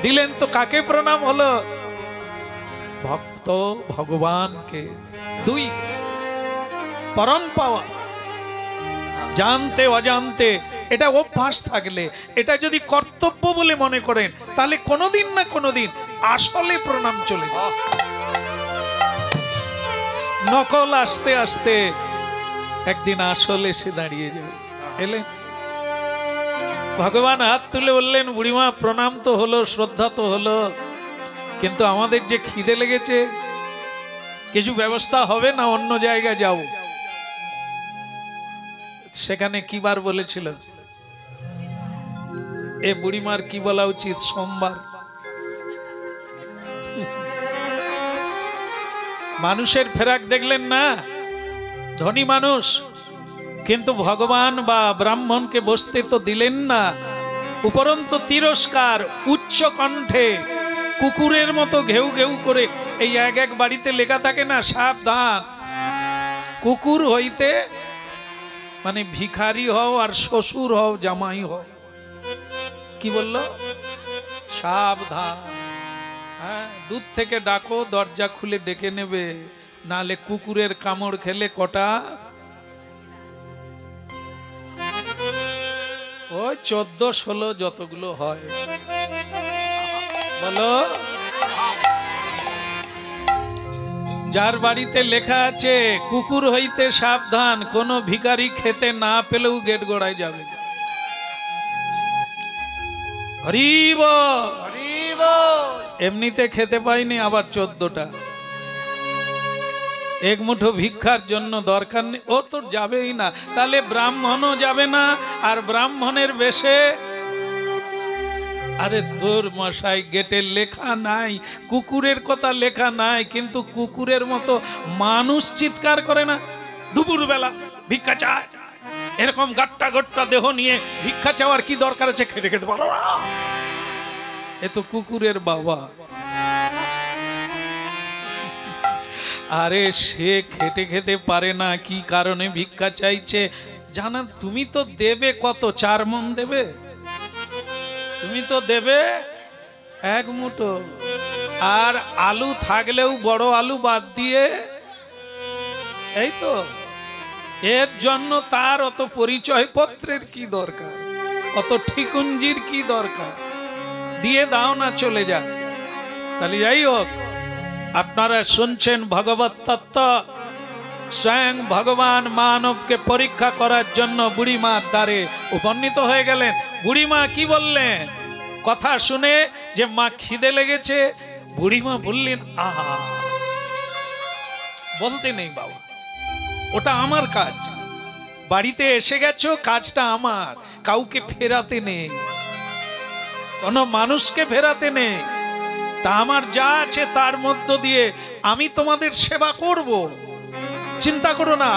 দিলেন তো কাকে প্রণাম হলো? ভক্ত ভগবানকে। দুই পরম পাওয়া, জানতে অজান্তে এটা অভ্যাস থাকলে, এটা যদি কর্তব্য বলে মনে করেন তাহলে কোনোদিন না কোনোদিন আসলে প্রণাম চলে যায়। নকল আস্তে আস্তে একদিন আসলে এসে দাঁড়িয়ে যাবে। এলেন ভগবান হাত তুলে বললেন, বুড়িমা প্রণাম তো হলো, শ্রদ্ধা তো হলো, কিন্তু আমাদের যে খিদে লেগেছে, কিছু ব্যবস্থা হবে না অন্য জায়গায় যাব। সেখানে কি বার বলেছিল? এ বুড়িমার কি বলা উচিত? সোমবার। মানুষের ফেরাক দেখলেন না, ধনী মানুষ, কিন্তু ভগবান বা ব্রাহ্মণকে বসতে তো দিলেন না। উপরন্তু তিরস্কার, উচ্চ কণ্ঠে কুকুরের মতো ঘেউ ঘেউ করে এই এক এক বাড়িতে লেখা থাকে না, সাবধান কুকুর হইতে, মানে ভিখারি হও আর শ্বশুর হও জামাই হও, কি বললো, সাবধান। হ্যাঁ, দূর থেকে ডাকো, দরজা খুলে ডেকে নেবে, নালে কুকুরের কামড় খেলে কটা, ওই 14-16 যতগুলো হয়, বলো। যার বাড়িতে লেখা আছে কুকুর হইতে সাবধান, কোনো ভিখারি খেতে না পেলেও গেট গোড়ায় যাবে। হরিব হরিব, এমনিতে খেতে পাইনি, আবার 14টা, এক মুঠো ভিক্ষার জন্য দরকার নেই, ও তো যাবেই না। তাহলে ব্রাহ্মণও যাবে না, আর ব্রাহ্মণের বেশে, আরে তোর মশাই গেটে লেখা নাই, কুকুরের কথা লেখা নাই, কিন্তু কুকুরের মতো মানুষ চিৎকার করে না দুপুর বেলা ভিক্ষা চায়, এরকম গাট্টা গট্টা দেহ নিয়ে ভিক্ষা চাওয়ার কি দরকার আছে, খেতে খেতে পারো না, এ তো কুকুরের বাবা। আরে সে খেতে খেতে পারে না, কি কারণে ভিক্ষা চাইছে জানা? তুমি তো দেবে কত, 4 মণ দেবে, তুমি তো দেবে 1 মুঠো, আর আলু থাকলেও বড় আলু বাদ দিয়ে, এই তো। এর জন্য তার অত পরিচয় পত্রের কি দরকার, অত ঠিকুঞ্জির কি দরকার, দিয়ে দাও না, চলে যা। তাহলে যাই হোক, আপনারা শুনছেন ভগবত তত্ত্ব। স্বয়ং ভগবান মানবকে পরীক্ষা করার জন্য বুড়িমার দ্বারে উপনীত হয়ে গেলেন। বুড়িমা কি বললেন? কথা শুনে যে মা খিদে লেগেছে, বুড়িমা বললেন, আহা, বলতে নেই বাবা, ওটা আমার কাজ, বাড়িতে এসে গেছো, কাজটা আমার, কাউকে ফেরাতে নেই, কোনো মানুষকে ফেরাতে নেই, তা আমার যা আছে তার মধ্য দিয়ে আমি তোমাদের সেবা করব, চিন্তা করো না।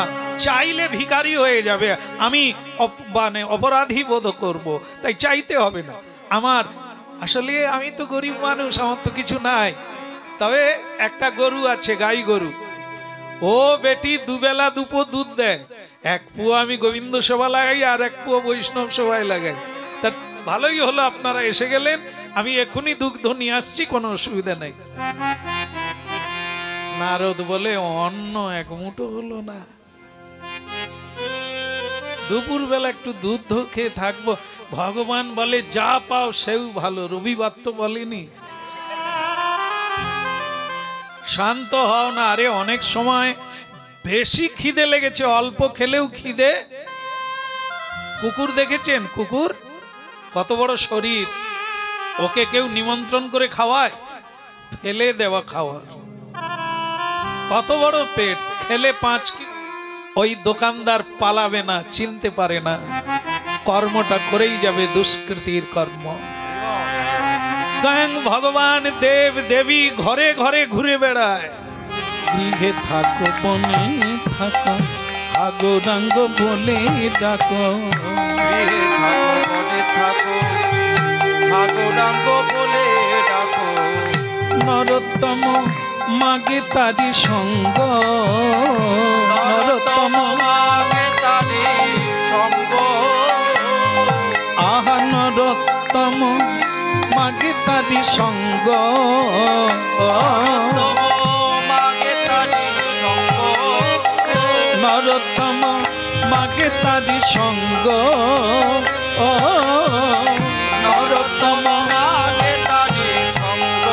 চাইলে ভিখারি হয়ে যাবে, আমি মানে অপরাধী বোধ করব, তাই চাইতে হবে না। আমার আসলে আমি তো গরিব মানুষ, আমার তো কিছু নাই, তবে একটা গরু আছে, গাই গরু, ও বেটি দুবেলা দুপো দুধ দেয়, 1 পুয়া আমি গোবিন্দ সভা লাগাই, আর 1 পুয়া বৈষ্ণব সভায় লাগাই। তা ভালোই হলো আপনারা এসে গেলেন, আমি এখনই দুগ্ধ নিয়ে আসছি, কোনো অসুবিধা নেই। নারদ বলে, অন্ন 1 মুঠো হলো না, দুপুর বেলা একটু দুধ খেয়ে থাকবো। ভগবান বলে, যা পাও সেও ভালো, রবিবার তো বলেনি, শান্ত হও না। আরে অনেক সময় বেশি খিদে লেগেছে, অল্প খেলেও খিদে। কুকুর দেখেছেন? কুকুর কত বড় শরীর, ওকে কেউ নিমন্ত্রণ করে খাওয়ায়? ফেলে দেওয়া খাওয়া। কত বড় পেট, খেলে 5 কিলো। ওই দোকানদার পালাবে না, চিনতে পারে না, কর্মটা করেই যাবে, দুষ্কৃতির কর্ম। স্বয়ং ভগবান দেব দেবী ঘরে ঘরে ঘুরে বেড়ায়, গৃহে থাকো বনে থাকো, আগরাঙ্গ বলে ডাকো, গৃহে থাকো বনে থাকো, আগরাঙ্গ বলে ডাকো, নরোত্তম মাগে তারি সঙ্গ, নরোত্তম মাগে তারি সঙ্গ, আহা নরোত্তম মাগে তারি সঙ্গ, মাগে তারি সঙ্গ, নরোত্তম মাগে তারি সঙ্গ, নরোত্তম মাগে তারি সঙ্গ,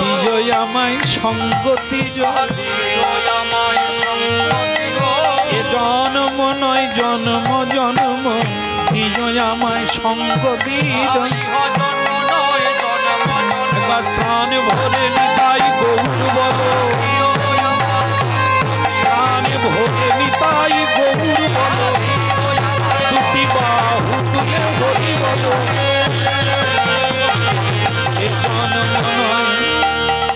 দিয় আমায় সঙ্গতি, আমায় সঙ্গতি, এ জন্ম নয় জন্ম জন্ম, দিয় আমায় সঙ্গতি। একবার প্রাণ ভরে নিতাই গৌর বলো, প্রাণ ভরে নিতাই গৌর বলো, দুটি বাহু তুলে হরি বলো, এ জন্ম নয়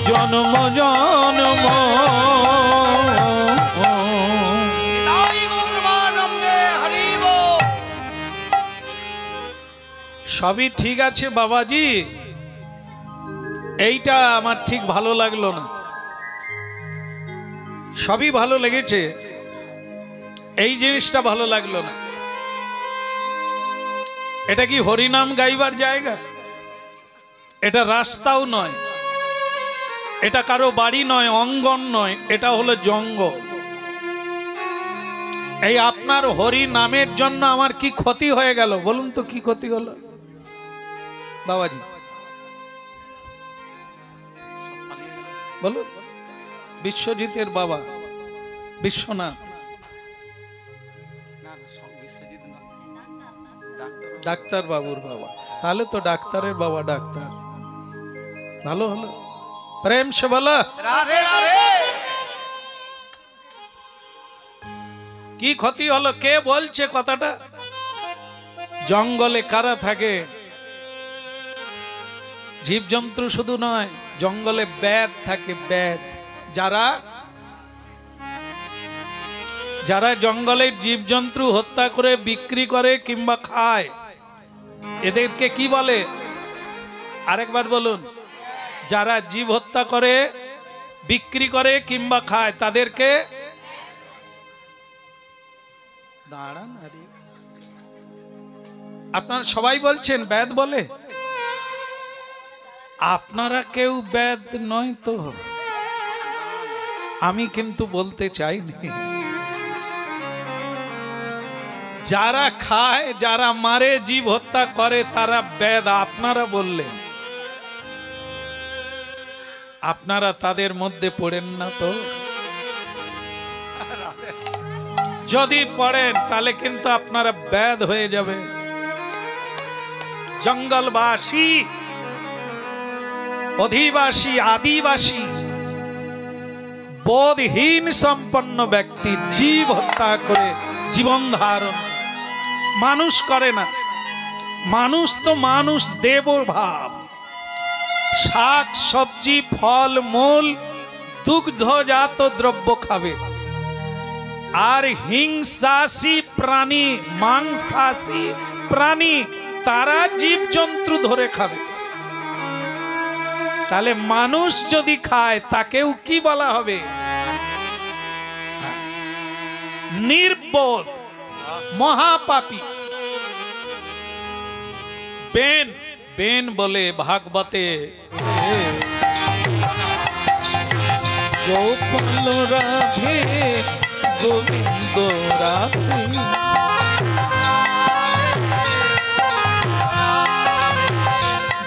জন্ম জন্ম। সবই ঠিক আছে বাবাজি, এইটা আমার ঠিক ভালো লাগলো না। সবই ভালো লেগেছে, এই জিনিসটা ভালো লাগলো না। এটা কি হরিনাম গাইবার জায়গা? এটা রাস্তাও নয়, এটা কারো বাড়ি নয়, অঙ্গন নয়, এটা হলো জঙ্গল। এই আপনার হরি নামের জন্য আমার কি ক্ষতি হয়ে গেল বলুন তো? কি ক্ষতি হলো বাবাজি বলুন? বিশ্বজিতের বাবা বিশ্বনাথ, ডাক্তার বাবুর বাবা, তাহলে তো ডাক্তারের বাবা ডাক্তার, ভালো হলো। প্রেম সে বলা রাধে রাধে। কি ক্ষতি হলো? কে বলছে কথাটা? জঙ্গলে কারা থাকে? জীবজন্তু শুধু নয়, জঙ্গলে ব্যাধ থাকে, ব্যাধ। যারা জঙ্গলের জীবজন্তু হত্যা করে বিক্রি করে কিংবা খায়, এদেরকে কি বলে? আরেকবার বলুন। যারা জীব হত্যা করে, বিক্রি করে কিংবা খায়, তাদেরকে দাঁড়ান। আরে আপনারা সবাই বলছেন ব্যাধ বলে, আপনারা কেউ ব্যাধ নয় তো? আমি কিন্তু বলতে চাইনি। যারা খায়, যারা মারে, জীব হত্যা করে, তারা ব্যাধ আপনারা বললেন। আপনারা তাদের মধ্যে পড়েন না তো? যদি পড়েন তাহলে কিন্তু আপনারা ব্যাধ হয়ে যাবে। জঙ্গলবাসী, অধিবাসী, আদিবাসী, বোধহীন সম্পন্ন ব্যক্তি জীব হত্যা করে জীবন ধারণ, মানুষ করে না। মানুষ তো মানুষ দেব ভাব, শাক সবজি ফল মূল দুগ্ধজাত দ্রব্য খাবে। আর হিংসাসী প্রাণী, মাংসাসী প্রাণী, তারা জীবজন্তু ধরে খাবে। তাহলে মানুষ যদি খায় তাকেও কি বলা হবে? নির্বোধ, মহাপাপী। বেন বেন বলে ভাগবতে, গোপাল রাধে গোবিন্দ রাধে,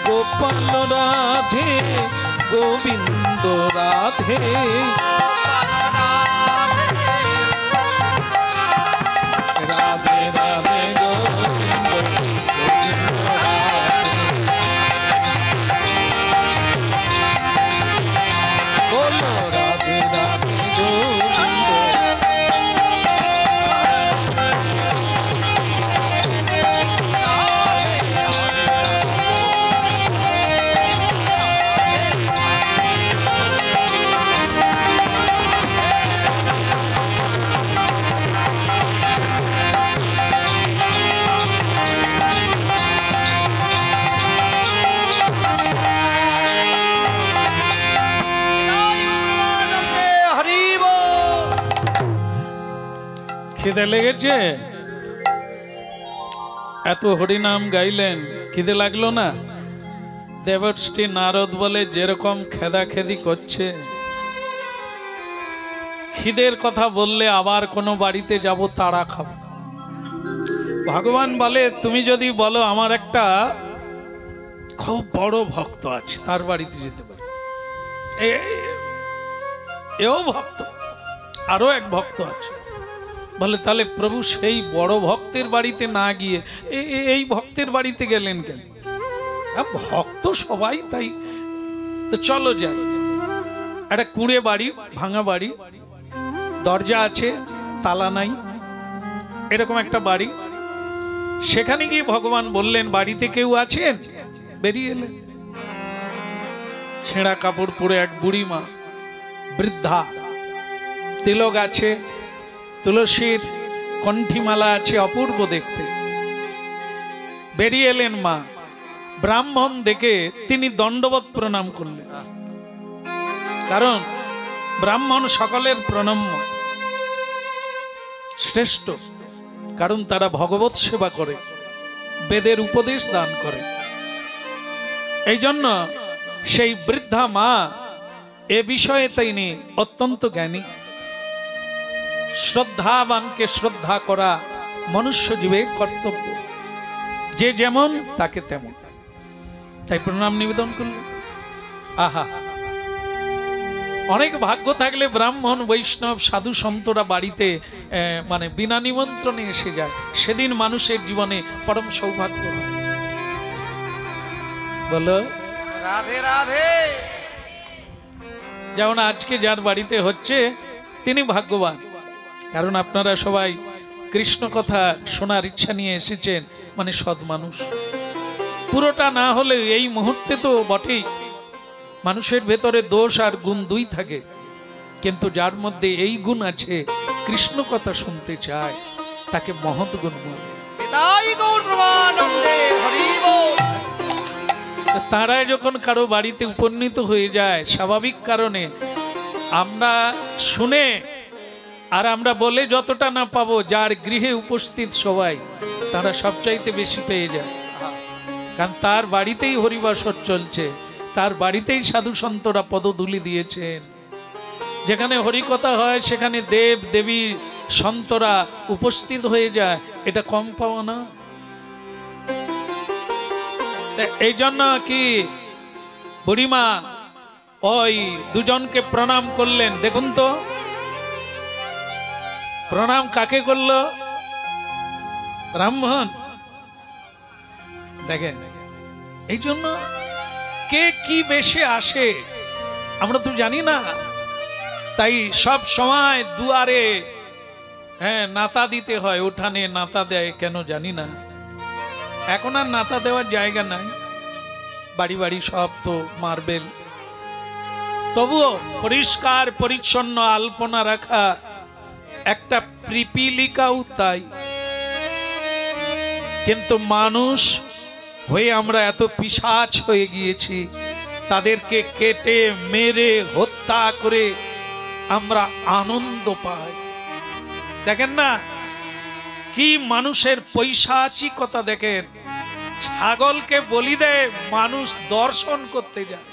গোপাল রাধে গোবিন্দ রাধে, রাধে রাধে গোবিন্দ গোবিন্দ রাধে, বলো রাধে রাধে গোবিন্দ। খিদে লেগেছে? এত হরিনাম গাইলেন, খিদে লাগলো না? দেবশ্রী নারদ বলে যেরকম খেদা খেদি করছে, খিদের কথা বললে আবার কোনো বাড়িতে যাব তাড়া খাবো। ভগবান বলে তুমি যদি বলো আমার একটা খুব বড় ভক্ত আছে, তার বাড়িতে যেতে পারি, এও ভক্ত, আরো এক ভক্ত আছে, বলে তাহলে প্রভু সেই বড় ভক্তের বাড়িতে না গিয়ে এই ভক্তের বাড়িতে গেলেন কেন? ভক্ত সবাই তাই, তো চলো যাই। একটা কুঁড়ে বাড়ি, ভাঙা বাড়ি, দরজা আছে তালা নাই, এরকম একটা বাড়ি। সেখানে গিয়ে ভগবান বললেন বাড়িতে কেউ আছেন? বেরিয়ে এলেন। ছেঁড়া কাপড় পরে এক বুড়ি মা, বৃদ্ধা, তিলক আছে, তুলসীর কণ্ঠিমালা আছে, অপূর্ব দেখতে। বেরিয়ে এলেন মা, ব্রাহ্মণ দেখে তিনি দণ্ডবত প্রণাম করলেন, কারণ ব্রাহ্মণ সকলের প্রণম্য, শ্রেষ্ঠ, কারণ তারা ভগবত সেবা করে, বেদের উপদেশ দান করে। এই জন্য সেই বৃদ্ধা মা এ বিষয়ে তিনি অত্যন্ত জ্ঞানী। শ্রদ্ধাবানকে শ্রদ্ধা করা মনুষ্য জীবের কর্তব্য, যে যেমন তাকে তেমন। তাই প্রণাম নিবেদন করলেন। আহা, অনেক ভাগ্য থাকলে ব্রাহ্মণ বৈষ্ণব সাধু সন্তরা বাড়িতে মানে বিনা নিমন্ত্রণে এসে যায়, সেদিন মানুষের জীবনে পরম সৌভাগ্য হয়। বলো রাধে রাধে। যেমন আজকে যার বাড়িতে হচ্ছে তিনি ভাগ্যবান, কারণ আপনারা সবাই কৃষ্ণ কথা শোনার ইচ্ছা নিয়ে এসেছেন, মানে সৎ মানুষ। পুরোটা না হলে এই মুহূর্তে তো বটেই, মানুষের ভেতরে দোষ আর গুণ দুই থাকে, কিন্তু যার মধ্যে এই গুণ আছে, কৃষ্ণ কথা শুনতে চায়, তাকে মহৎ গুণ বলে। নিতাই গৌর প্রেমানন্দে হরি বল। তারাই যখন কারো বাড়িতে উপনীত হয়ে যায়, স্বাভাবিক কারণে আমরা শুনে আর আমরা বলে যতটা না পাবো, যার গৃহে উপস্থিত সবাই তারা সবচাইতে বেশি পেয়ে যায়, কারণ তার বাড়িতেই হরিবাসর চলছে, তার বাড়িতেই সাধু সন্তরা পদধূলি দিয়েছেন। যেখানে হরিকথা হয় সেখানে দেব দেবী সন্তরা উপস্থিত হয়ে যায়, এটা কম পাওয়া না। এই জন্য কি বুড়িমা ওই দুজনকে প্রণাম করলেন। দেখুন তো প্রণাম কাকে করলো? ব্রাহ্মণ। দেখেন, এই জন্য কে কি বেশে আসে আমরা তো জানি না, তাই সব সময় দুয়ারে নাতা দিতে হয়, উঠানে নাতা দেয় কেন জানি না। এখন আর নাতা দেওয়ার জায়গা নাই, বাড়ি বাড়ি সব তো মার্বেল। তবুও পরিষ্কার পরিচ্ছন্ন আলপনা রাখা একটা পিপীলিকাও তাই। কিন্তু মানুষ হয়ে আমরা এত পিশাচ হয়ে গিয়েছি, তাদেরকে কেটে মেরে হত্যা করে আমরা আনন্দ পাই। দেখেন না কি মানুষের পৈশাচিকতা, দেখেন ছাগলকে বলি দেয়, মানুষ দর্শন করতে যায়,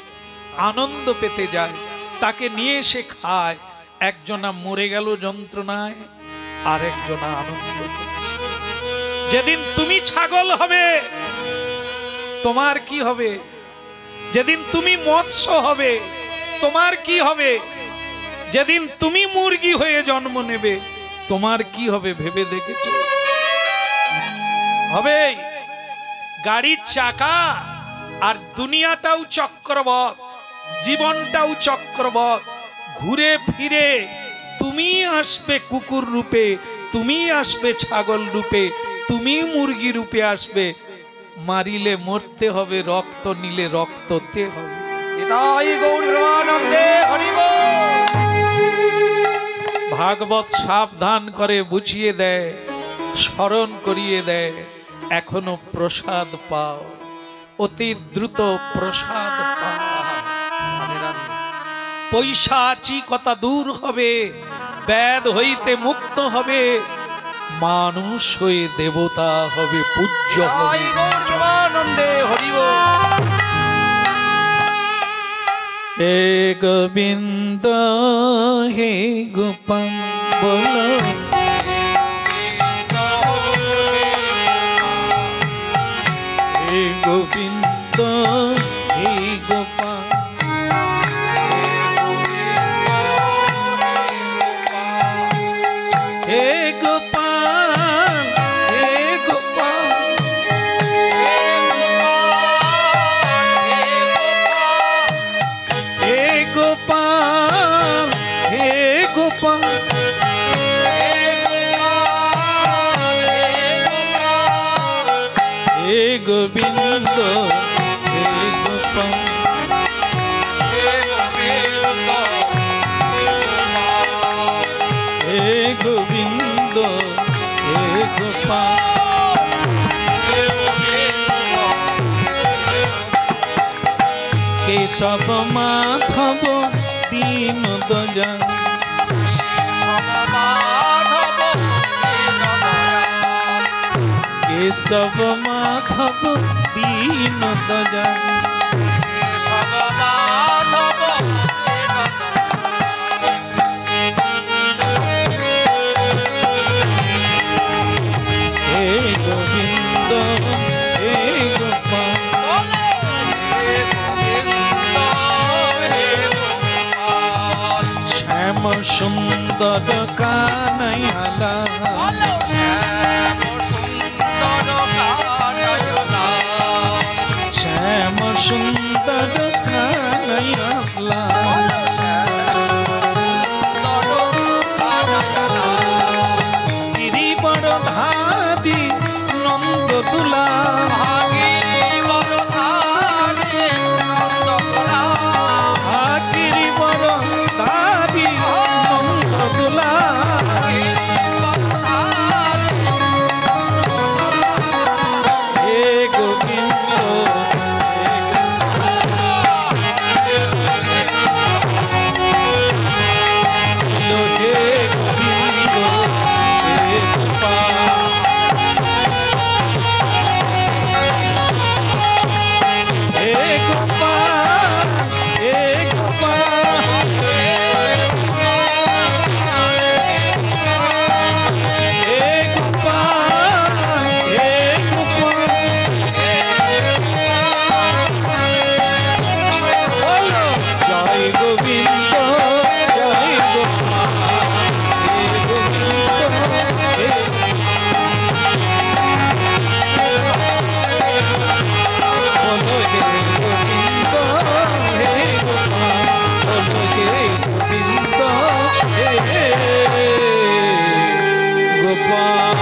আনন্দ পেতে যায়, তাকে নিয়ে এসে খায়। একজনা মরে গেল যন্ত্রণায়, আর একজনা আনন্দ করছে। যেদিন তুমি ছাগল হবে তোমার কি হবে? যেদিন তুমি মৎস্য হবে তোমার কি হবে? যেদিন তুমি মুরগি হয়ে জন্ম নেবে তোমার কি হবে ভেবে দেখেছ? হবে গাড়ির চাকা, আর দুনিয়াটাও চক্রবৎ, জীবনটাও চক্রবৎ, ঘুরে ফিরে তুমি আসবে কুকুর রূপে, তুমি আসবে ছাগল রূপে, তুমি মুরগি রূপে আসবে। মারিলে মরতে হবে, রক্ত নিলে রক্ততে হবে। নিতাই গৌর প্রেমানন্দে হরি বল। ভাগবত সাবধান করে বুঝিয়ে দেয়, স্মরণ করিয়ে দেয়, এখনো প্রসাদ পাও, অতি দ্রুত প্রসাদ পাও। পৈশাচিকতা দূর হবে, ব্যাধ হইতে মুক্ত হবে, মানুষ হয়ে দেবতা হবে, পূজ্য হবে। নিতাই গৌর প্রেমানন্দে হরি বল। হে গোবিন্দ হে গোপাল বলো, হে গোবিন্দ হে গোপাল, হে গোপাল হে গোপাল, হে গোপাল হে গোপাল, হে গোবিন্দ হে গোপাল, হে গোবিন্দ হে গোপাল, কেশব মাধব দীন দয়াল কেশব মাধব দীন দয়াল হে গোবিন্দ হে গোপাল শ্যাম সুন্দর কানাইয়ালা শ্যাম সুন্দর কানাইয়ালা গিরিবর ধারি নন্দ তুলা গিরিবর ধারি নন্দ তুলা হে গোবিন্দ হে গোবিন্দ হে গোপাল হে গোপাল হে গোপাল হে গোপাল হে গোপাল বলো জয় গোবিন্দ জয় গোপাল হে গোবিন্দ হে বলো হে গোবিন্দ হে গোপাল বলো হে গোবিন্দ হে গোপাল।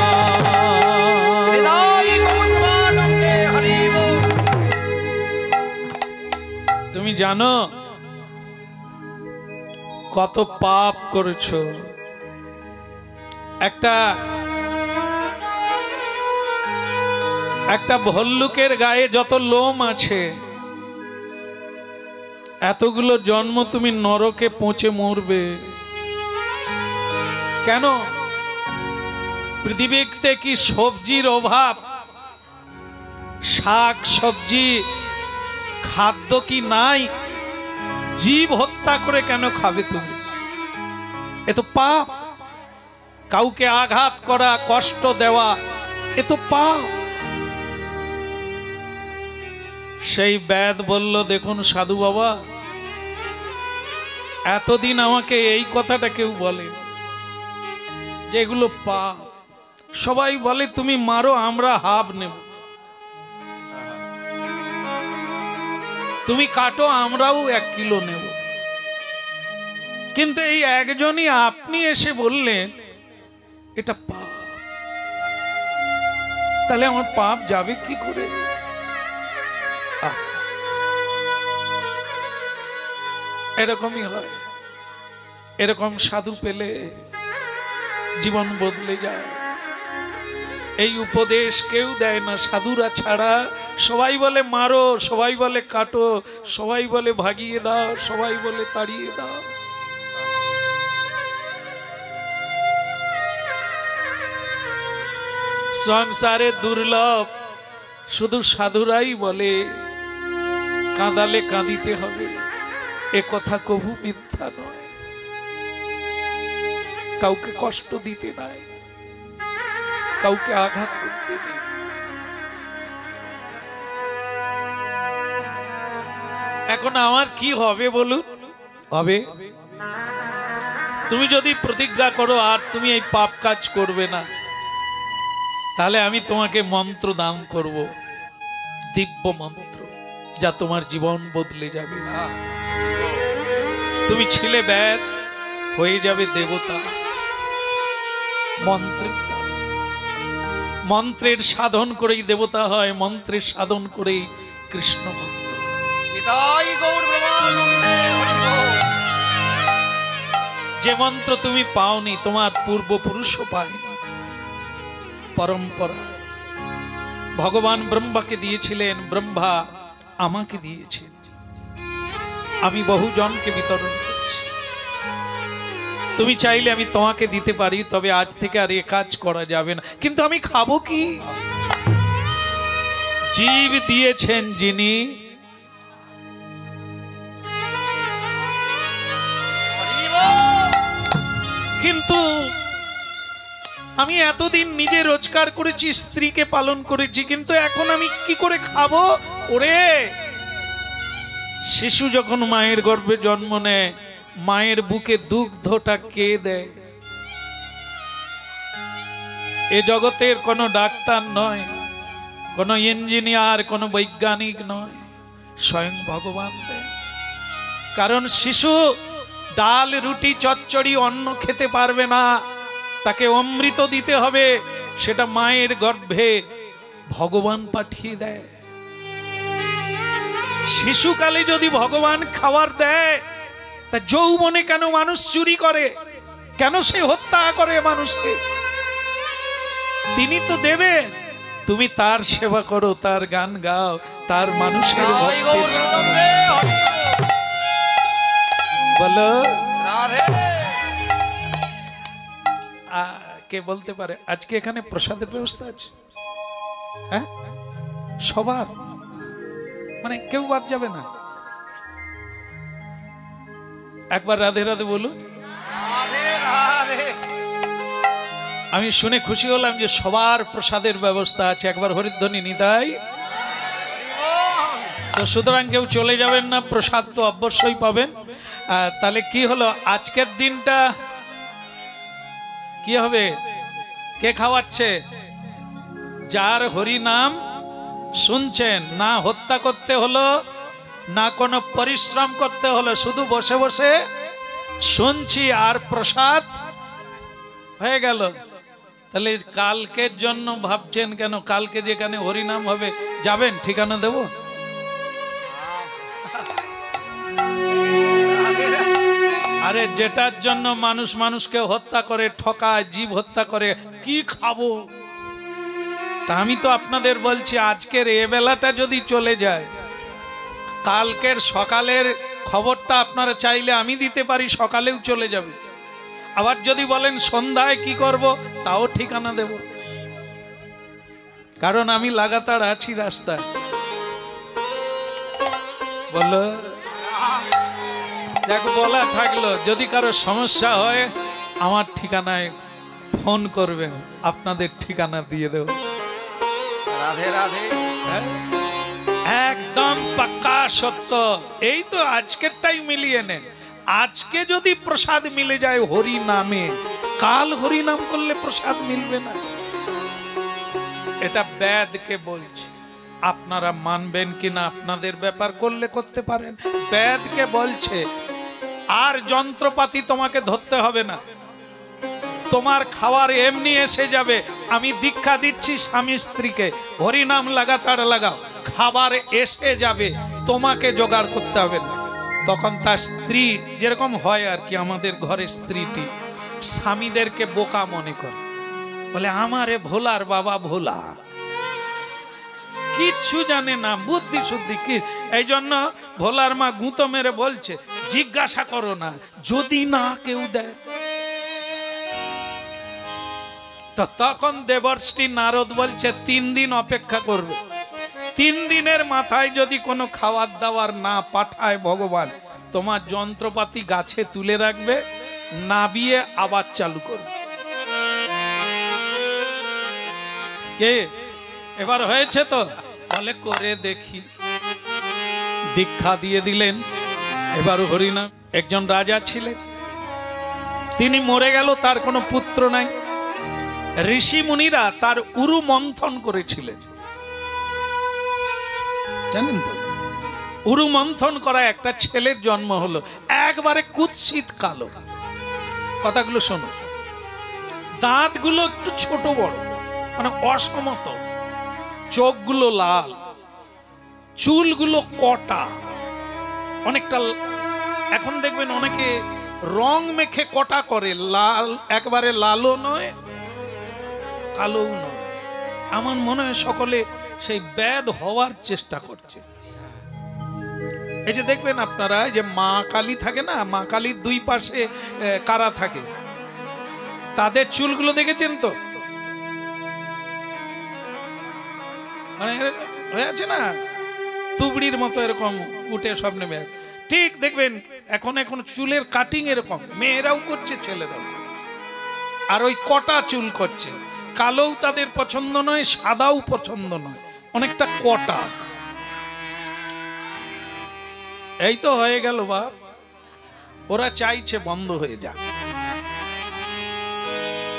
তুমি জানো কত পাপ করেছো? একটা ভল্লুকের গায়ে যত লোম আছে এতগুলো জন্ম তুমি নরকে পৌঁছে মরবে কেন? পৃথিবীতে কি সবজির অভাব? শাক সবজি খাদ্য কি নাই? জীব হত্যা করে কেন খাবে তুমি? এ তো পাপ। কাউকে আঘাত করা, কষ্ট দেওয়া, এ তো পাপ। সেই বেদ বলল, দেখুন সাধু বাবা, এতদিন আমাকে এই কথাটা কেউ বলে যে এগুলো পাপ। সবাই বলে তুমি মারো, আমরা হাফ নেব, তুমি কাটো, আমরাও 1 কিলো নেব। কিন্তু এই একজনই আপনি এসে বললেন এটা পাপ। তাহলে আমার পাপ যাবে কি করে? এরকমই হয়। এরকম সাধু পেলে জীবন বদলে যায়। এই উপদেশ কেউ দেয় না সাধুরা ছাড়া। সবাই বলে মারো, সবাই বলে কাটো, সবাই বলে ভাগিয়ে দাও, সবাই বলে তাড়িয়ে দাও। সংসারে দুর্লভ, শুধু সাধুরাই বলে কাঁদালে কাঁদিতে হবে। এ কথা কভু মিথ্যা নয়। কাউকে কষ্ট দিতে নাই, কাউকে আঘাত করতে নেই। এখন আমার কি হবে বলুন? হবে তুমি যদি প্রতিজ্ঞা করো আর তুমি এই পাপ কাজ করবে না, তাহলে আমি তোমাকে মন্ত্র দান করব, দিব্য মন্ত্র, যা তোমার জীবন বদলে যাবে। তুমি ছিলে বেদ, হয়ে যাবে দেবতা। মন্ত্রের সাধন করেই দেবতা হয়, মন্ত্রের সাধন করেই কৃষ্ণ ভক্ত। যে মন্ত্র তুমি পাওনি, তোমার পূর্বপুরুষও পায়নি। পরম্পরা ভগবান ব্রহ্মাকে দিয়েছিলেন, ব্রহ্মা আমাকে দিয়েছেন। আমি বহু জনকে বিতরণ করছি। তুমি চাইলে আমি তোমাকে দিতে পারি, তবে আজ থেকে আর এ কাজ করা যাবে না। কিন্তু আমি খাবো কি? জীব দিয়েছেন যিনি, কিন্তু আমি এতদিন নিজে রোজগার করেছি, স্ত্রীকে পালন করেছি, কিন্তু এখন আমি কি করে খাবো? ওরে, শিশু যখন মায়ের গর্ভে জন্ম নেয়, মায়ের বুকে দুগ্ধটা কে দেয়? এ জগতের কোনো ডাক্তার নয়, কোনো ইঞ্জিনিয়ার, কোনো বৈজ্ঞানিক নয়, স্বয়ং ভগবান দেয়। কারণ শিশু ডাল রুটি চচ্চড়ি অন্ন খেতে পারবে না, তাকে অমৃত দিতে হবে। সেটা মায়ের গর্ভে ভগবান পাঠিয়ে দেয়। শিশুকালে যদি ভগবান খাবার দেয়, তা যৌবনে কেন মানুষ চুরি করে? কেন সে হত্যা করে মানুষকে? তিনি তো দেবেন, তুমি তার সেবা করো, তার গান গাও, তার মানুষের বলো। কে বলতে পারে আজকে এখানে প্রসাদের ব্যবস্থা আছে? হ্যাঁ, সবার, মানে কেউ বাদ যাবে না। একবার রাধে রাধে বলুন। আমি শুনে খুশি হলাম যে সবার প্রসাদের ব্যবস্থা আছে। একবার হরিধ্বনি নিতাই। তো সুতরাং কেউ চলে যাবেন না, প্রসাদ তো অবশ্যই পাবেন। তাহলে কি হলো, আজকের দিনটা কি হবে? কে খাওয়াচ্ছে? যার হরি নাম শুনছেন, না হত্যা করতে হলো, না কোনো পরিশ্রম করতে হলো, শুধু বসে বসে শুনছি আর প্রসাদ হয়ে গেল। তাহলে কালকের জন্য ভাবছেন কেন? কালকে যেখানে হরিনাম হবে যাবেন, ঠিকানা দেব? আরে যেটার জন্য মানুষ মানুষকে হত্যা করে, ঠকায়, জীব হত্যা করে, কি খাবো? তা আমি তো আপনাদের বলছি, আজকের এ বেলাটা যদি চলে যায়, কালকের সকালের খবরটা আপনারা চাইলে আমি দিতে পারি, সকালেও চলে যাবে। আবার যদি বলেন সন্ধ্যায় কি করব, তাও ঠিকানা দেব। কারণ আমি লাগাতার আছি রাস্তায়। বলো, দেখ বলা থাকলো, যদি কারো সমস্যা হয় আমার ঠিকানায় ফোন করবেন, আপনাদের ঠিকানা দিয়ে দেব। রাধে রাধে। একদম পাক্কা সত্য। এই তো আজকেরটাই মিলিয়ে নেন। আজকে যদি প্রসাদ মিলে যায় হরি নামে, কাল হরি নাম করলে প্রসাদ মিলবে না। এটা বেদকে বলছি। আপনারা মানবেন কিনা আপনাদের ব্যাপার, করলে করতে পারেন। বেদকে বলছে আর যন্ত্রপাতি তোমাকে ধরতে হবে না, তোমার খাবার এমনি এসে যাবে। আমি দীক্ষা দিচ্ছি স্বামী স্ত্রীকে, হরিনাম লাগাতার লাগাও, খাবার এসে যাবে, তোমাকে জোগাড় করতে হবে না। তখন তার স্ত্রী, যেরকম হয় আর কি, আমাদের ঘরে স্ত্রীটি স্বামীদেরকে বোকা মনে করে, বলে আমারে ভোলার বাবা ভোলা, কিচ্ছু জানে না, বুদ্ধি শুদ্ধি কি। এই জন্য ভোলার মা গুঁতো মেরে বলছে, জিজ্ঞাসা করো না, যদি না কেউ দেয়। তো তখন দেবর্ষি নারদ বলছে 3 দিন অপেক্ষা করবে। 3 দিনের মাথায় যদি কোনো খাবার দাবার না পাঠায় ভগবান, তোমার যন্ত্রপাতি গাছে তুলে রাখবে, নাবিয়ে আবার চালু করবে। কে এবার হয়েছে তো? বলে করে দেখি। দীক্ষা দিয়ে দিলেন। এবার হরিনাম। একজন রাজা ছিলেন, তিনি মরে গেল, তার কোনো পুত্র নাই। ঋষি মুনিরা তার উরু মন্থন করেছিলেন, জানেন তো? উরু মন্থন করা একটা ছেলের জন্ম হলো, একবারে কুৎসিত কালো। কথাগুলো শোনো। দাঁতগুলো একটু ছোট বড়, মানে অসমত, চোখগুলো লাল, চুলগুলো কটা, অনেকটা। এখন দেখবেন অনেকে রং মেখে কটা করে, লাল, একবারে লালও নয় কালোও নয়। আমার মনে হয় সকলে সেই বেদ হওয়ার চেষ্টা করছে। এই যে দেখবেন আপনারা যে মা কালী থাকে না, মা কালীর দুই পাশে কারা থাকে, তাদের চুলগুলো দেখেছেন তো, মানে হয়ে আছে না তুবড়ির মতো এরকম উঠে সব নেমে। ঠিক দেখবেন এখন এখন চুলের কাটিং এরকম মেয়েরাও করছে, ছেলেরাও, আর ওই কটা চুল করছে। কালোও তাদের পছন্দ নয়, সাদাও পছন্দ নয়, অনেকটা কটা। এই তো হয়ে গেল বাপ, ওরা চাইছে বন্ধ হয়ে যাক।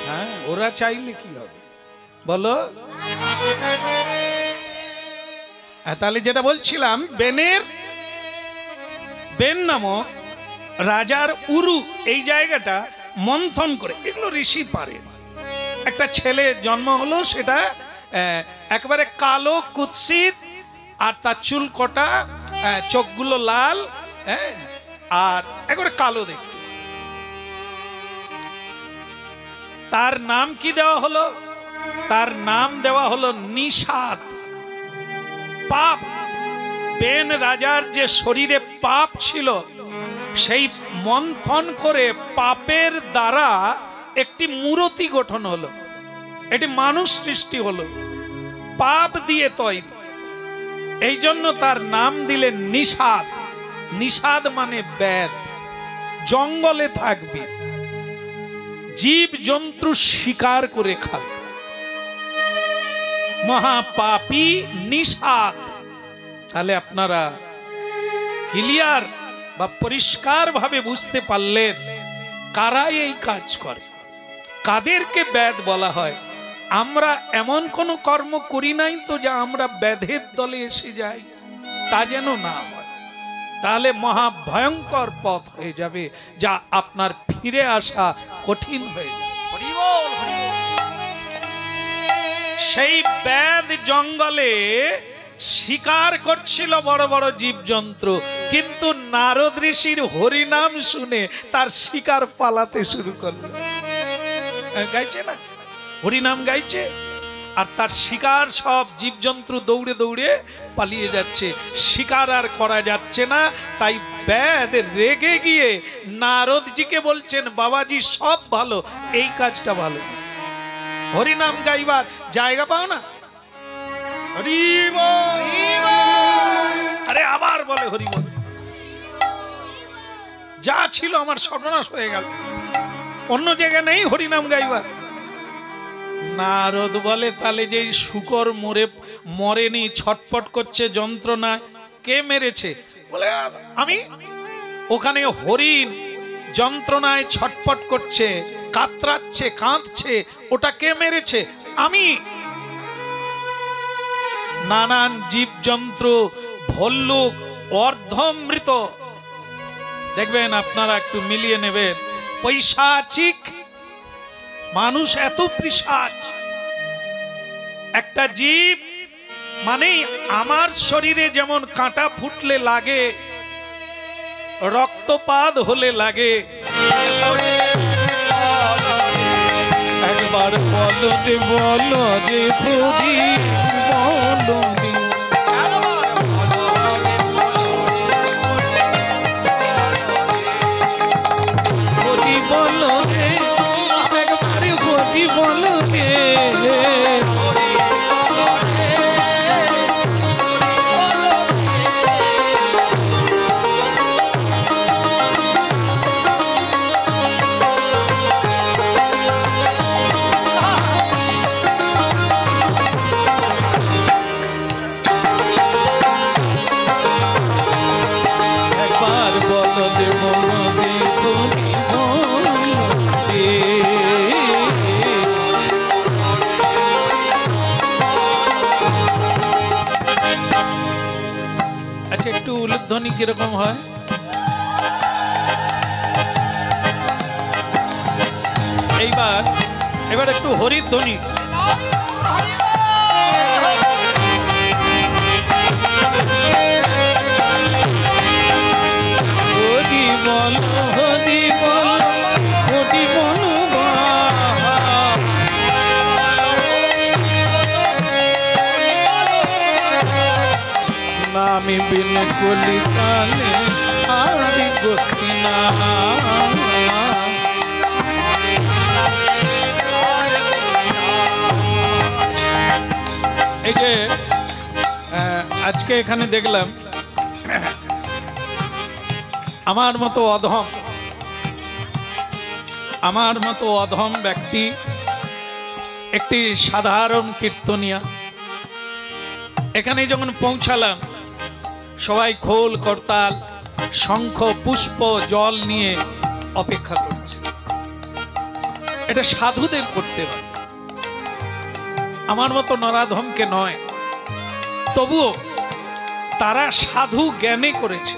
হ্যাঁ, ওরা চাইলে কি হবে বলো? তাহলে যেটা বলছিলাম, বেন নামক রাজার উরু, এই জায়গাটা মন্থন করে, এগুলো ঋষি পারে। একটা ছেলে জন্ম হলো, সেটা একেবারে কালো কুৎসিত, আর তার চুল কটা, চোখগুলো লাল, আর একেবারে কালো দেখতে। তার নাম কি দেওয়া হলো? তার নাম দেওয়া হলো নিষাদ। পাপ, বেন রাজার যে শরীরে পাপ ছিল, সেই মন্থন করে পাপের দ্বারা একটি মূর্তি গঠন হলো, এটি মানুষ সৃষ্টি হলো, পাপ দিয়ে তৈরি। এই জন্য তার নাম দিলেন নিষাদ। নিষাদ মানে বেদ। জঙ্গলে থাকবে, জীব জন্তু শিকার করে খাবে, মহাপাপী নিষাদ। তাহলে আপনারা ক্লিয়ার বা পরিষ্কার ভাবে বুঝতে পারলেন কারা এই কাজ করে, কাদেরকে বেদ বলা হয়। আমরা এমন কোন কর্ম করি নাই তো যা আমরা বেদের দলে এসে যাই, তা যেন না হয়, তাহলে মহা ভয়ঙ্কর পথ হয়ে যাবে, যা আপনার ফিরে আসা কঠিন হয়ে যাবে। সেই বেদ জঙ্গলে শিকার করছিল বড় বড় জীবজন্তু, কিন্তু নারদ ঋষির হরিনাম শুনে তার শিকার পালাতে শুরু করলো। গাইছে না, হরিনাম গাইছে, আর তার শিকার সব জীবজন্তু দৌড়ে দৌড়ে পালিয়ে যাচ্ছে, শিকার আর করা যাচ্ছে না। তাই বেদ রেগে গিয়ে নারদজিকে বলছেন, বাবাজি সব ভালো, এই কাজটা ভালো না। হরিনাম গাইবার জায়গা পাও না, আরে আবার বলে হরি বল, যা ছিল আমার সর্বনাশ হয়ে গেল, অন্য জায়গায় নেই হরিনাম গাইবার। নারদ বলে, তাহলে যে শুকর মরেনি, ছটপট করছে যন্ত্রণায়, কে মেরেছে? বলে আমি। ওখানে হরিণ যন্ত্রণায় ছটপট করছে, কাতরাচ্ছে, কাঁদছে, ওটা কে মেরেছে? আমি। নানান জীবজন্তু, ভল্লুক, অর্ধমৃত, দেখবেন আপনারা একটু মিলিয়ে নেবেন, পৈশাচিক মানুষ এত পিশাচ। একটা জীব মানে আমার শরীরে যেমন কাঁটা ফুটলে লাগে, রক্তপাত হলে লাগে, একবার বলো যে বলো যে প্রদীপ বলো বলো রে, একবার প্রদীপ বলো রে, একটু উলুধ্বনি কিরকম হয়? এবার একটু হরিধ্বনি। হরি বল হরি বল হরি বল, আমি বিন কলিকালে আর গতি না। এই যে আজকে এখানে দেখলাম আমার মতো অধম ব্যক্তি একটি সাধারণ কীর্তনিয়া এখানে যখন পৌঁছালাম সবাই খোল করতাল শঙ্খ পুষ্প জল নিয়ে অপেক্ষা করছে। এটা সাধুদের করতে হয়, আমার মতো নরাধমকে নয়। তবুও তারা সাধু জ্ঞানে করেছে।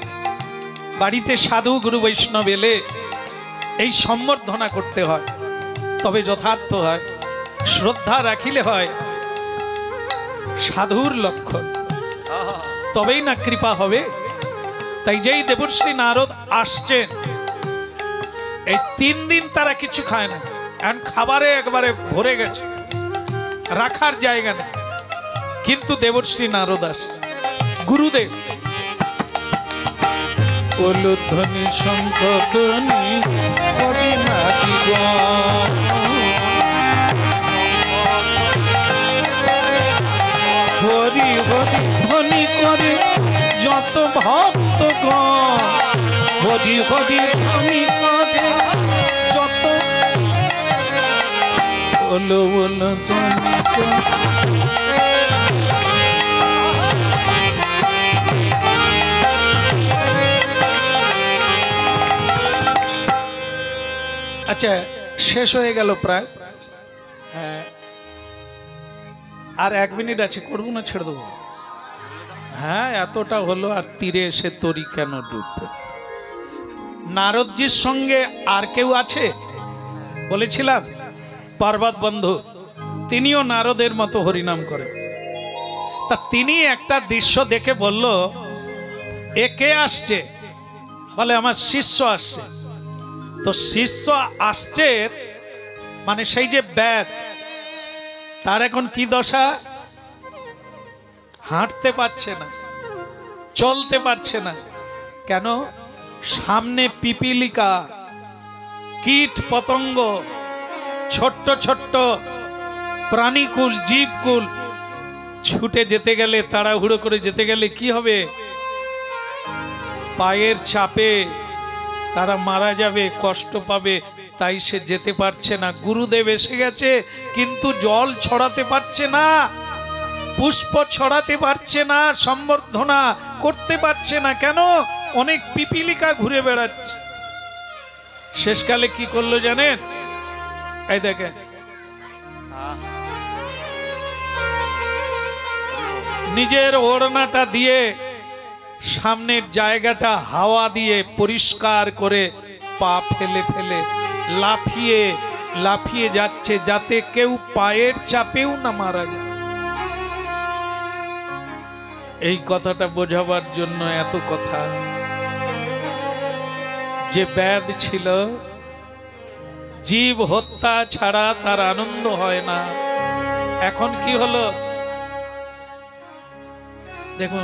বাড়িতে সাধু গুরু বৈষ্ণব এলে এই সম্বর্ধনা করতে হয়, তবে যথার্থ হয়। শ্রদ্ধা রাখিলে হয় সাধুর লক্ষণ, তবেই না কৃপা হবে। তাই যেই দেবর্ষী নারদ আসছেন এই 3 দিন তারা কিছু খায় না, এখন খাবারে একবারে ভরে গেছে, রাখার জায়গা নেই। কিন্তু দেবর্ষী নারদ আসছে, গুরুদেব উলুধ্বনি শঙ্খ ধ্বনি কবি নাকি হরি হরি ধ্বনি করে যত ভক্ত হরি হরি ধ্বনি করে যত ওলো ওলো ধ্বনি করে। আচ্ছা, শেষ হয়ে গেল প্রায়। আর 1 মিনিট আছে, করবো না ছেড়ে দেবো? হ্যাঁ, এতটা হলো, আর তীরে এসে তরি কেন ডুববে? নারদজির সঙ্গে আর কেউ আছে বলেছিলাম, পর্বত বন্ধু, তিনিও নারদের মতো হরিনাম করেন। তা তিনি একটা দৃশ্য দেখে বলল, একে আসছে? বলে আমার শিষ্য আসছে। তো শিষ্য আসছে মানে সেই যে ব্যাধ, তার এখন কি দশা? হাঁটতে পারছে না, চলতে পারছে না। কেন? সামনে পিপিলিকা, কীট পতঙ্গ, ছোট্ট ছোট্ট প্রাণীকুল জীবকুল, ছুটে যেতে গেলে, তাড়াহুড়ো করে যেতে গেলে কি হবে? পায়ের চাপে তারা মারা যাবে, কষ্ট পাবে। তাই সে যেতে পারছে না। গুরুদেব এসে গেছে, কিন্তু জল ছড়াতে পারছে না, পুষ্প ছড়াতে পারছে না, সম্বর্ধনা করতে পারছে না। কেন? অনেক পিপিলিকা ঘুরে বেড়াচ্ছে। শেষকালে কি করলো জানেন? এই দেখেন, নিজের ওড়নাটা দিয়ে সামনের জায়গাটা হাওয়া দিয়ে পরিষ্কার করে পা ফেলে ফেলে লাফিয়ে লাফিয়ে যাচ্ছে, যাতে কেউ পায়ের চাপেও না মারা যায়। এই কথাটা বোঝাবার জন্য এত কথা। যে ব্যাধ ছিল, জীব হত্যা ছাড়া তার আনন্দ হয় না। এখন কি হলো দেখুন।